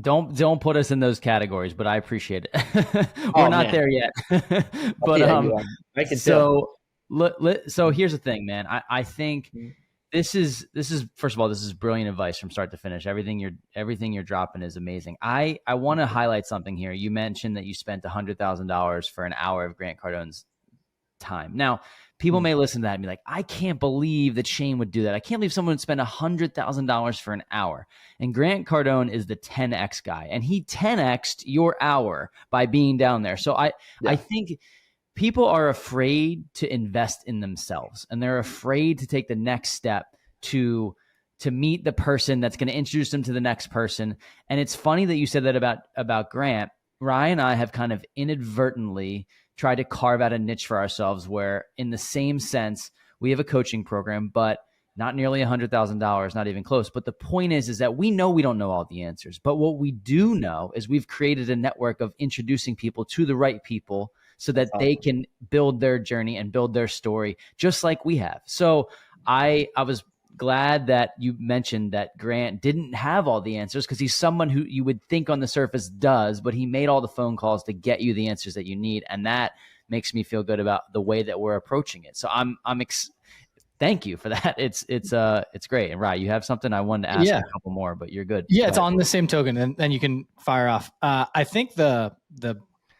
Don't put us in those categories, but I appreciate it. We're Oh not man. there yet. Oh, But yeah, you are. I can tell. so here's the thing, man. I think Mhm. this is first of all, this is brilliant advice from start to finish. Everything you're dropping is amazing. I want to highlight something here. You mentioned that you spent $100,000 for an hour of Grant Cardone's time. Now, people may listen to that and be like, I can't believe that Shane would do that. I can't believe someone would spend $100,000 for an hour. And Grant Cardone is the 10X guy, and he 10X'd your hour by being down there. So I think people are afraid to invest in themselves, and they're afraid to take the next step to meet the person that's going to introduce them to the next person. And it's funny that you said that about Grant. Ryan and I have kind of inadvertently tried to carve out a niche for ourselves where, in the same sense, we have a coaching program, but not nearly $100,000, not even close. But the point is that we know we don't know all the answers. But what we do know is we've created a network of introducing people to the right people so that they can build their journey and build their story just like we have. So I was glad that you mentioned that Grant didn't have all the answers, because he's someone who you would think on the surface does, but he made all the phone calls to get you the answers that you need. And that makes me feel good about the way that we're approaching it. So thank you for that. It's great. And right, you have something I wanted to ask a couple more, but you're good. Yeah, it's on the same token, and then you can fire off. I think the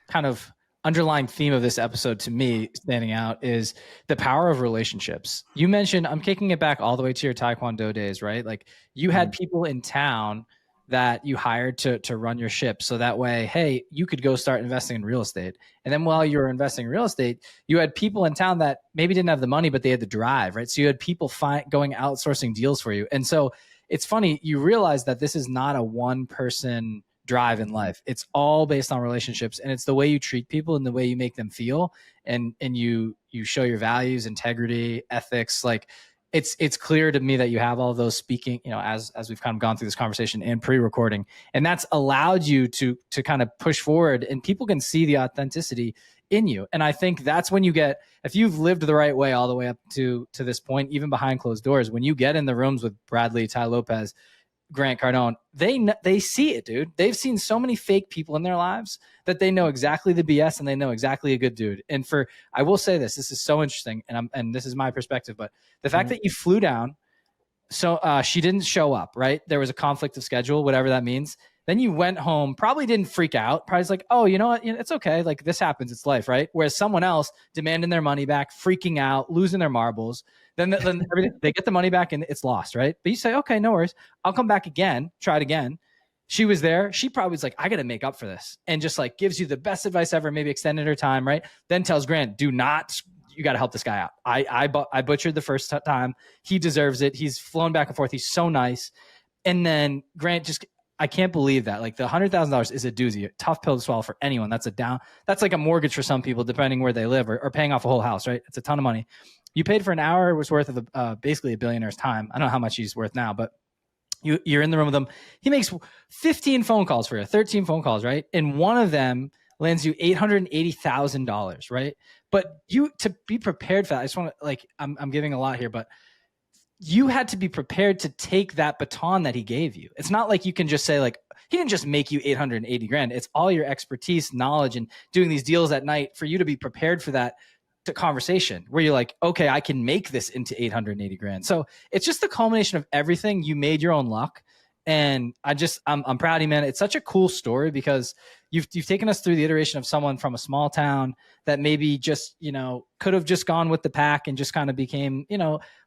kind of underlying theme of this episode, to me, standing out, is the power of relationships. You mentioned, I'm kicking it back all the way to your Taekwondo days, right? Like, you had people in town that you hired to run your ship. So that way, hey, you could go start investing in real estate. And then while you were investing in real estate, you had people in town that maybe didn't have the money, but they had the drive, right? So you had people going outsourcing deals for you. And so it's funny, you realize that this is not a one person drive in life. It's all based on relationships, and it's the way you treat people and the way you make them feel, and you show your values, integrity, ethics. Like, it's clear to me that you have all of those, speaking, as we've kind of gone through this conversation and pre-recording, and that's allowed you to kind of push forward, and people can see the authenticity in you. And I think that's when you get, if you've lived the right way all the way up to this point, even behind closed doors, when you get in the rooms with Bradley, Tai Lopez, Grant Cardone, they see it, dude. They've seen so many fake people in their lives that they know exactly the BS, and they know exactly a good dude. And I will say this is so interesting, and this is my perspective, but the fact that you flew down, so she didn't show up, right? There was a conflict of schedule, whatever that means. Then you went home, probably didn't freak out. Probably was like, oh, you know what? It's okay. Like, this happens. It's life, right? Whereas someone else demanding their money back, freaking out, losing their marbles, then everything, they get the money back and it's lost, right? But you say, okay, no worries. I'll come back again, try it again. She was there. She probably was like, I got to make up for this. And just like gives you the best advice ever, maybe extended her time, right? Then tells Grant, you got to help this guy out. I butchered the first time. He deserves it. He's flown back and forth. He's so nice. And then Grant I can't believe that. Like, the $100,000 is a doozy, a tough pill to swallow for anyone. That's like a mortgage for some people, depending where they live, or paying off a whole house, right? It's a ton of money. You paid for an hour was worth of basically a billionaire's time. I don't know how much he's worth now, but you're in the room with him. He makes 15 phone calls for you, 13 phone calls, right? And one of them lands you $880,000, right? But to be prepared for that, I just want to, like, I'm giving a lot here, but you had to be prepared to take that baton that he gave you. It's not like you can just say, like, he didn't just make you 880 grand. It's all your expertise, knowledge, and doing these deals at night for you to be prepared for that conversation where you're like, okay, I can make this into 880 grand. So it's just the culmination of everything. You made your own luck. And I'm proud of you, man. It's such a cool story because you've taken us through the iteration of someone from a small town that maybe just, could have just gone with the pack and just kind of became,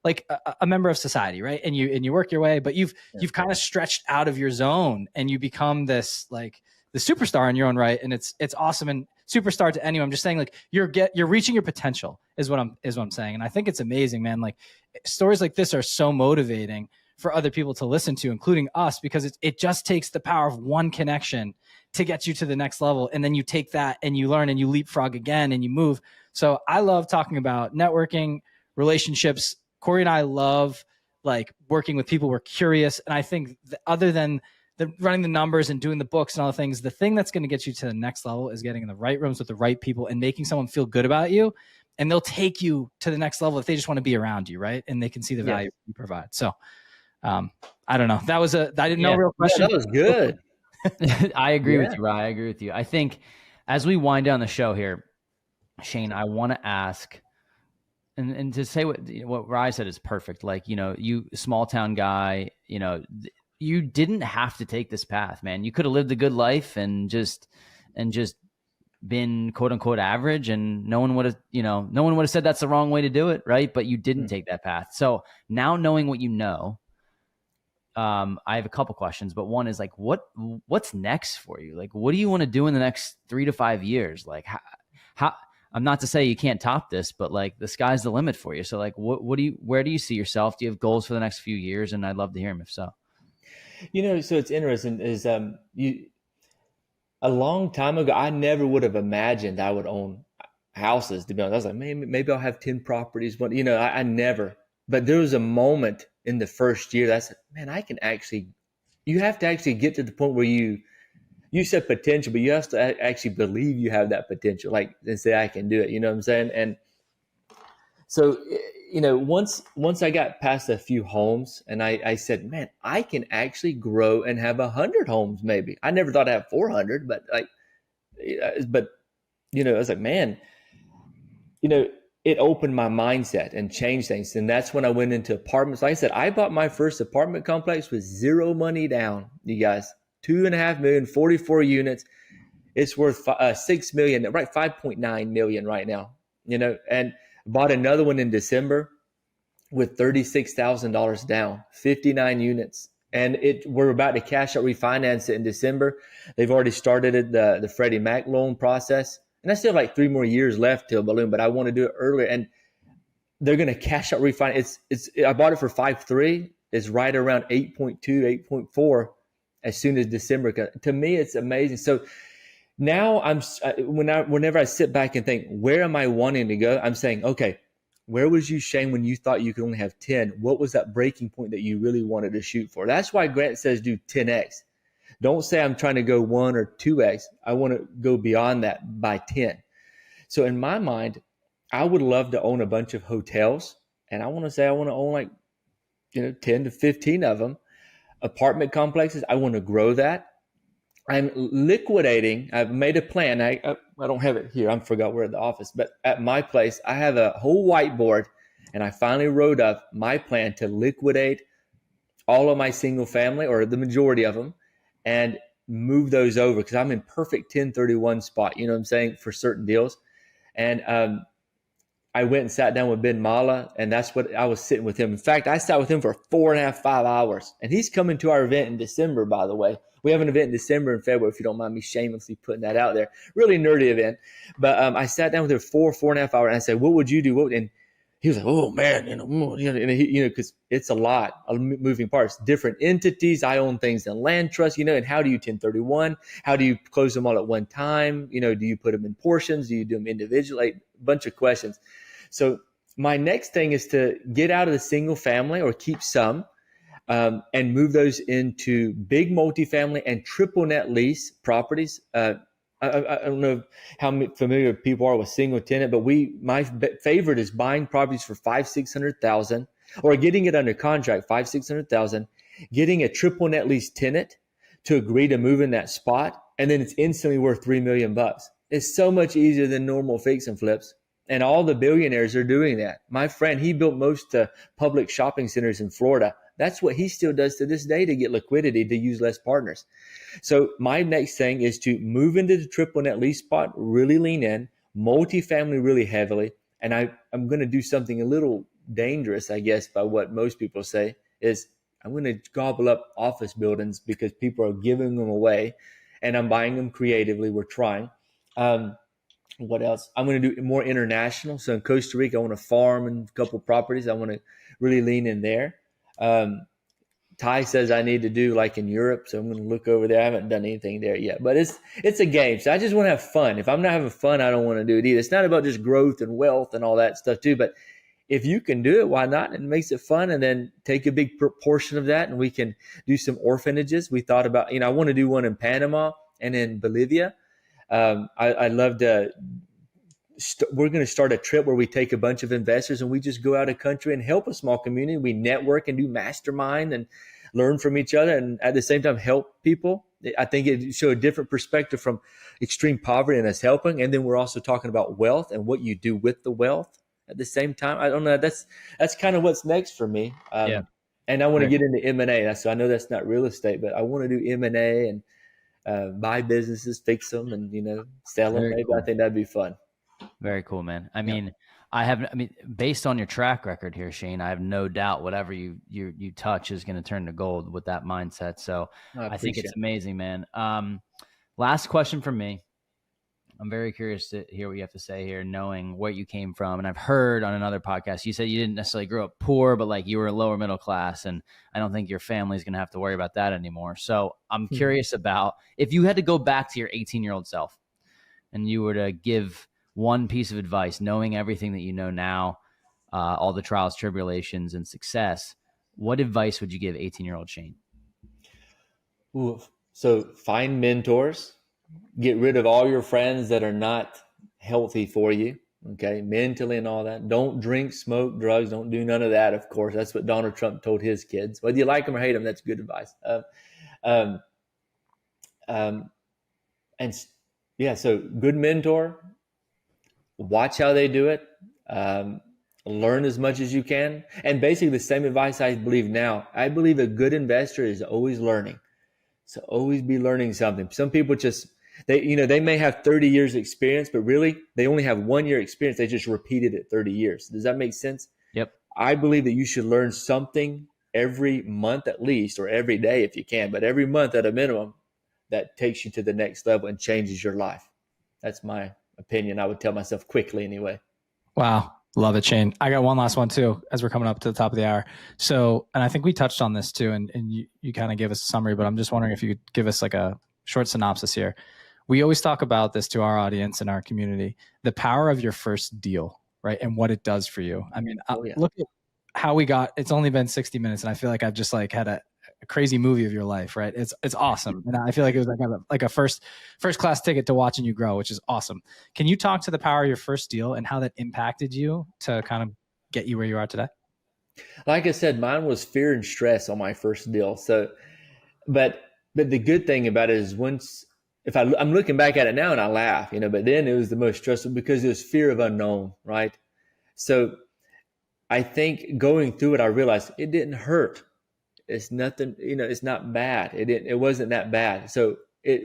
like a member of society, right? And you work your way, but you've kind of stretched out of your zone and you become this, like, the superstar in your own right. And it's awesome. And superstar to anyone, I'm just saying, like, you're reaching your potential is what I'm saying. And I think it's amazing, man. Like, stories like this are so motivating for other people to listen to, including us, because it just takes the power of one connection to get you to the next level. And then you take that and you learn and you leapfrog again and you move. So I love talking about networking, relationships. Corey and I love, like, working with people. We're curious. And I think other than running the numbers and doing the books and all the things, the thing that's going to get you to the next level is getting in the right rooms with the right people and making someone feel good about you. and they'll take you to the next level if they just want to be around you, right? And they can see the value you provide. So I don't know. I didn't know real question. Yeah, that was good. I agree with you, Ryan. I agree with you. I think as we wind down the show here, Shane, I want to ask, and to say what Ryan said is perfect. Like, you small town guy, you didn't have to take this path, man. You could have lived a good life and just been quote unquote average, and no one would have said that's the wrong way to do it, right? But you didn't take that path. So now, knowing what you know, I have a couple questions, but one is like, what's next for you? Like, what do you want to do in the next 3 to 5 years? Like, how I'm not to say you can't top this, but like the sky's the limit for you. So like, where do you see yourself? Do you have goals for the next few years? And I'd love to hear them if so. So it's interesting is, a long time ago, I never would have imagined I would own houses, to be honest. I was like, maybe I'll have 10 properties. But, I never. But there was a moment in the first year that I said, man, you have to actually get to the point where you said potential, but you have to actually believe you have that potential, like, and say, I can do it. You know what I'm saying? And so, once I got past a few homes and I said, man, I can actually grow and have 100 homes. Maybe I never thought I'd have 400, but I was like, man, it opened my mindset and changed things. And that's when I went into apartments. Like I said, I bought my first apartment complex with zero money down, you guys, 2.5 million, 44 units. It's worth $6 million, right? 5.9 million right now, and bought another one in December with $36,000 down, 59 units. And we're about to cash out, refinance it in December. They've already started the Freddie Mac loan process. And I still have like 3 more years left till balloon, but I want to do it earlier. And they're going to cash out, refinance. I bought it for 5.3. It's right around 8.2, 8.4 as soon as December. To me, it's amazing. So now whenever I sit back and think, where am I wanting to go? I'm saying, okay, where was you, Shane, when you thought you could only have 10? What was that breaking point that you really wanted to shoot for? That's why Grant says do 10X. Don't say I'm trying to go 1 or 2X. I want to go beyond that by 10. So in my mind, I would love to own a bunch of hotels. And I want to own like, 10 to 15 of them. Apartment complexes, I want to grow that. I'm liquidating. I've made a plan. I don't have it here. I forgot where at the office, but at my place, I have a whole whiteboard, and I finally wrote up my plan to liquidate all of my single family, or the majority of them, and move those over, because I'm in perfect 1031 spot, you know what I'm saying, for certain deals. And I went and sat down with Ben Mala, and that's what I was sitting with him. In fact, I sat with him for 4.5, 5 hours, and he's coming to our event in December, by the way. We have an event in December and February, if you don't mind me shamelessly putting that out there. Really nerdy event. But I sat down with him 4.5 hours, and I said, what would you do? And he was like, oh, man, because it's a lot of moving parts. Different entities. I own things in land trust, and how do you 1031? How do you close them all at one time? Do you put them in portions? Do you do them individually? A bunch of questions. So my next thing is to get out of the single family, or keep some, and move those into big multifamily and triple net lease properties. I don't know how familiar people are with single tenant, but my favorite is buying properties for $500,000-$600,000, or getting it under contract, $500,000-$600,000, getting a triple net lease tenant to agree to move in that spot, and then it's instantly worth $3 million. It's so much easier than normal fix and flips. And all the billionaires are doing that. My friend, he built most public shopping centers in Florida. That's what he still does to this day to get liquidity, to use less partners. So my next thing is to move into the triple net lease spot, really lean in, multifamily really heavily. And I'm going to do something a little dangerous, I guess, by what most people say, is I'm going to gobble up office buildings, because people are giving them away and I'm buying them creatively. We're trying. What else? I'm going to do more international. So in Costa Rica, I want to farm and a couple properties. I want to really lean in there. Ty says I need to do like in Europe, so I'm going to look over there. I haven't done anything there yet, but it's a game. So I just want to have fun. If I'm not having fun, I don't want to do it either. It's not about just growth and wealth and all that stuff too, but if you can do it, why not? It makes it fun, and then take a big portion of that, and we can do some orphanages. We thought about, I want to do one in Panama and in Bolivia. I'd love to we're going to start a trip where we take a bunch of investors and we just go out of country and help a small community. We network and do mastermind and learn from each other, and at the same time help people. I think it show a different perspective from extreme poverty and us helping. And then we're also talking about wealth and what you do with the wealth at the same time. I don't know. That's kind of what's next for me. Yeah. And I want to get into M&A. So I know that's not real estate, but I want to do M&A and buy businesses, fix them, and sell them. Maybe. Cool. I think that'd be fun. Very cool, man. I mean, based on your track record here, Shane, I have no doubt whatever you touch is going to turn to gold with that mindset. So I think it's amazing, man. Last question from me. I'm very curious to hear what you have to say here, knowing where you came from. And I've heard on another podcast, you said you didn't necessarily grow up poor, but like you were lower middle class. And I don't think your family's going to have to worry about that anymore. So I'm curious about if you had to go back to your 18-year-old self and you were to give one piece of advice, knowing everything that you know now, all the trials, tribulations, and success, what advice would you give 18-year-old Shane? Ooh, so find mentors. Get rid of all your friends that are not healthy for you, okay, mentally and all that. Don't drink, smoke, drugs. Don't do none of that, of course. That's what Donald Trump told his kids. Whether you like them or hate them, that's good advice. So good mentor. Watch how they do it. Learn as much as you can. And basically the same advice I believe now. I believe a good investor is always learning. So always be learning something. Some people they may have 30 years experience, but really they only have 1 year experience. They just repeated it 30 years. Does that make sense? Yep. I believe that you should learn something every month at least, or every day if you can, but every month at a minimum that takes you to the next level and changes your life. That's my opinion. I would tell myself quickly anyway. Wow. Love it, Shane. I got one last one too, as we're coming up to the top of the hour. So, and I think we touched on this too, and you kind of gave us a summary, but I'm just wondering if you could give us like a short synopsis here. We always talk about this to our audience and our community, the power of your first deal, right? And what it does for you. I mean, look at how it's only been 60 minutes and I feel like I've just like had a crazy movie of your life, right? It's awesome. And I feel like it was like a first class ticket to watching you grow, which is awesome. Can you talk to the power of your first deal and how that impacted you to kind of get you where you are today? Like I said, mine was fear and stress on my first deal. So, but the good thing about it is I'm looking back at it now and I laugh, but then it was the most stressful because it was fear of unknown, right? So I think going through it, I realized it didn't hurt. It's nothing, it's not bad. It wasn't that bad. So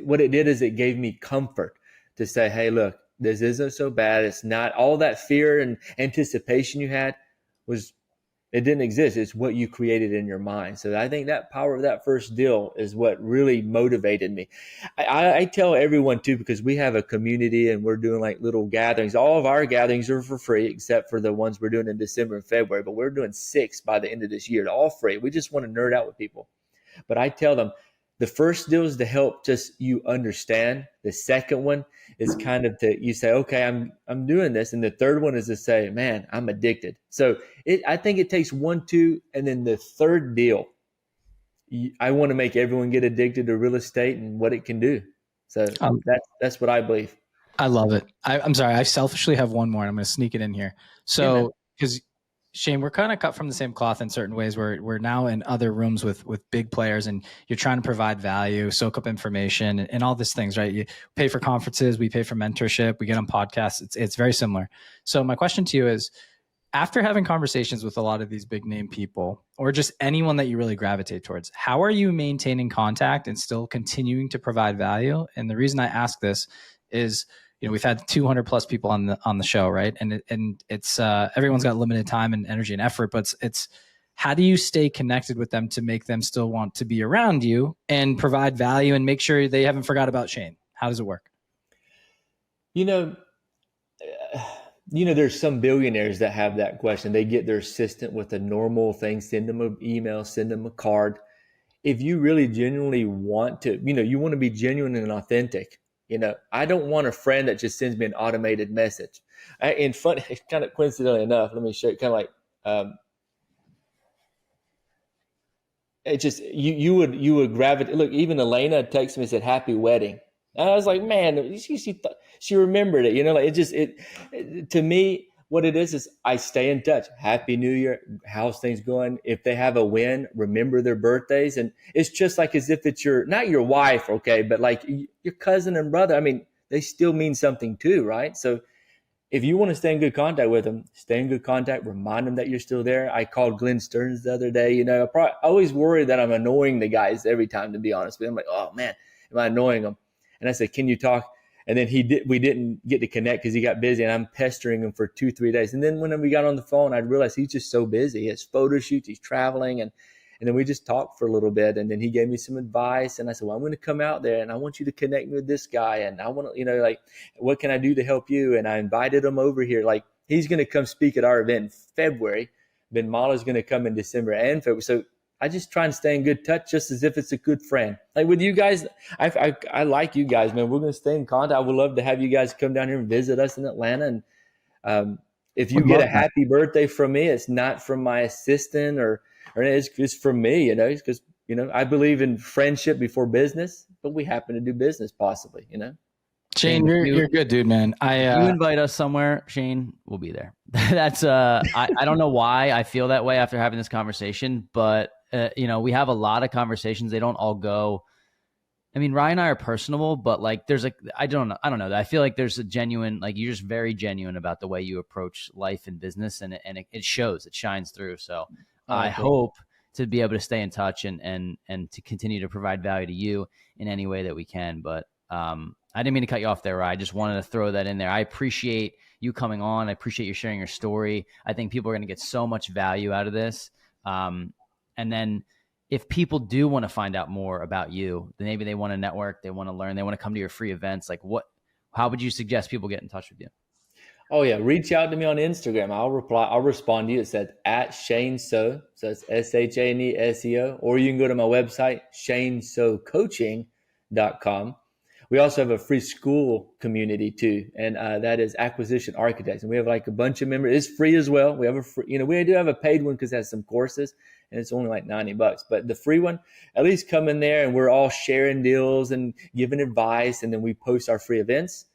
what it did is it gave me comfort to say, hey, look, this isn't so bad. It's not all that fear and anticipation you had it didn't exist. It's what you created in your mind. So I think that power of that first deal is what really motivated me. I tell everyone too, because we have a community and we're doing like little gatherings. All of our gatherings are for free, except for the ones we're doing in December and February, but we're doing 6 by the end of this year, all free. We just want to nerd out with people. But I tell them the first deal is to help just you understand. The second one is kind of you say, okay, I'm doing this. And the third one is to say, man, I'm addicted. So I think it takes 1, 2, and then the third deal. I want to make everyone get addicted to real estate and what it can do. So that's what I believe. I love it. I'm sorry. I selfishly have one more and I'm going to sneak it in here. So, because Shane, we're kind of cut from the same cloth in certain ways. We're now in other rooms with big players and you're trying to provide value, soak up information and all these things, right? You pay for conferences, we pay for mentorship, we get on podcasts. It's very similar. So my question to you is, after having conversations with a lot of these big name people or just anyone that you really gravitate towards, how are you maintaining contact and still continuing to provide value? And the reason I ask this is, we've had 200 plus people on the show, right? And it's everyone's got limited time and energy and effort, but it's how do you stay connected with them to make them still want to be around you and provide value and make sure they haven't forgot about Shane? How does it work? There's some billionaires that have that question. They get their assistant with a normal thing, send them an email, send them a card. If you really genuinely want to, you want to be genuine and authentic. I don't want a friend that just sends me an automated message. It's kind of coincidentally enough, let me show you, kind of like, it just, you would gravitate. Look, even Elena texted me and said, happy wedding. And I was like, man, she remembered it, like to me, what it is I stay in touch. Happy New Year. How's things going? If they have a win, remember their birthdays. And it's just like as if it's not your wife, okay, but like your cousin and brother. I mean, they still mean something too, right? So if you want to stay in good contact with them, stay in good contact, remind them that you're still there. I called Glenn Stearns the other day. I always worry that I'm annoying the guys every time, to be honest with them. I'm like, oh man, am I annoying them? And I said, can you talk? And then we didn't get to connect because he got busy, and I'm pestering him for 2-3 days. And then when we got on the phone, I realized he's just so busy. He has photo shoots, he's traveling, and then we just talked for a little bit. And then he gave me some advice, and I said, well, I'm going to come out there, and I want you to connect me with this guy, and I want to, like, what can I do to help you? And I invited him over here. Like, he's going to come speak at our event in February. Ben Mala's going to come in December and February. So I just try and stay in good touch, just as if it's a good friend. Like with you guys, I like you guys, man. We're going to stay in contact. I would love to have you guys come down here and visit us in Atlanta. And if you get a happy birthday from me, it's not from my assistant or it's from me, it's because, I believe in friendship before business, but we happen to do business possibly, Shane, you're good, dude, man. You invite us somewhere, Shane, we'll be there. That's I don't know why I feel that way after having this conversation, but we have a lot of conversations. They don't all go. I mean, Ryan and I are personable, but like there's I don't know. I feel like there's a genuine, like you're just very genuine about the way you approach life and business, and it shows, it shines through. So I hope to be able to stay in touch and to continue to provide value to you in any way that we can. But I didn't mean to cut you off there, Ryan. I just wanted to throw that in there. I appreciate you coming on. I appreciate you sharing your story. I think people are going to get so much value out of this. And then if people do want to find out more about you, then maybe they want to network, they want to learn, they want to come to your free events. Like how would you suggest people get in touch with you? Oh yeah. Reach out to me on Instagram. I'll respond to you. It says @Shane Seo. So it's ShaneSeo. Or you can go to my website, shaneseocoaching.com. We also have a free school community too, and that is Acquisition Architects. And we have like a bunch of members. It's free as well. We have a free, we do have a paid one because it has some courses, and it's only like $90. But the free one, at least come in there, and we're all sharing deals and giving advice, and then we post our free events.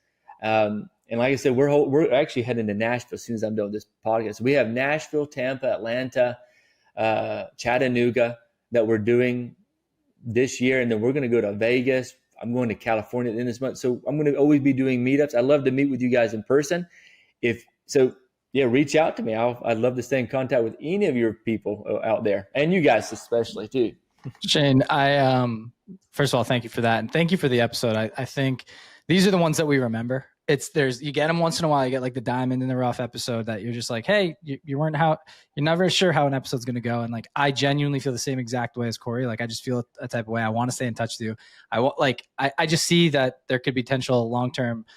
And like I said, we're actually heading to Nashville as soon as I'm done with this podcast. So we have Nashville, Tampa, Atlanta, Chattanooga that we're doing this year, and then we're going to go to Vegas. I'm going to California at the end of this month. So I'm going to always be doing meetups. I love to meet with you guys in person. Reach out to me. I'd love to stay in contact with any of your people out there, and you guys especially too. Shane, first of all, thank you for that. And thank you for the episode. I think these are the ones that we remember. You get them once in a while. You get like the diamond in the rough episode that you're just like, hey, you're never sure how an episode's going to go. And like, I genuinely feel the same exact way as Corey. Like, I just feel a type of way. I want to stay in touch with you. I just see that there could be potential long-term,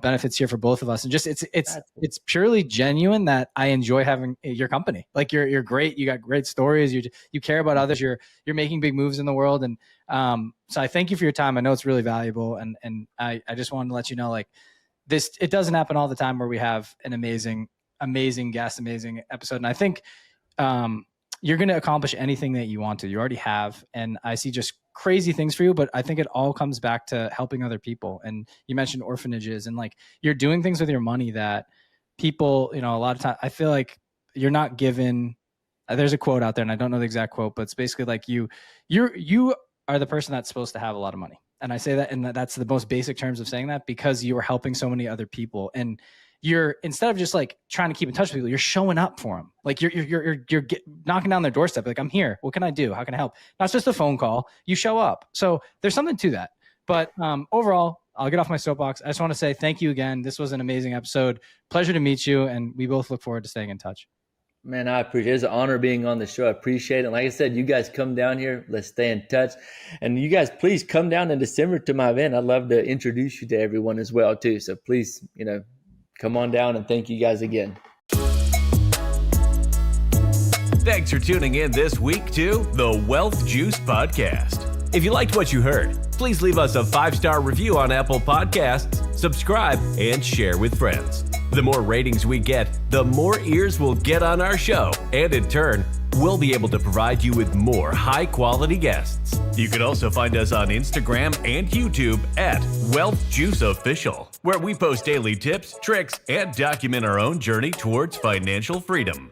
benefits here for both of us. And just, it's purely genuine that I enjoy having your company. Like you're great. You got great stories. You care about others. You're making big moves in the world. And so I thank you for your time. I know it's really valuable. And I just wanted to let you know, like, it doesn't happen all the time where we have an amazing guest, amazing episode. And I think you're going to accomplish anything that you want to. You already have. And I see just crazy things for you, but I think it all comes back to helping other people. And you mentioned orphanages, and like you're doing things with your money that people, a lot of time, I feel like you're not given. There's a quote out there, and I don't know the exact quote, but it's basically like you are the person that's supposed to have a lot of money. And I say that, and that's the most basic terms of saying that, because you are helping so many other people, and you're, instead of just like trying to keep in touch with people, you're showing up for them. Like you're knocking down their doorstep. Like, I'm here. What can I do? How can I help? Not just a phone call. You show up. So there's something to that. But overall, I'll get off my soapbox. I just want to say thank you again. This was an amazing episode. Pleasure to meet you, and we both look forward to staying in touch. Man, I appreciate it. It's an honor being on the show. I appreciate it. Like I said, you guys come down here. Let's stay in touch. And you guys, please come down in December to my event. I'd love to introduce you to everyone as well, too. So please, come on down, and thank you guys again. Thanks for tuning in this week to the Wealth Juice Podcast. If you liked what you heard, please leave us a 5-star review on Apple Podcasts, subscribe, and share with friends. The more ratings we get, the more ears we'll get on our show, and in turn, we'll be able to provide you with more high-quality guests. You can also find us on Instagram and YouTube at Wealth Juice Official, where we post daily tips, tricks, and document our own journey towards financial freedom.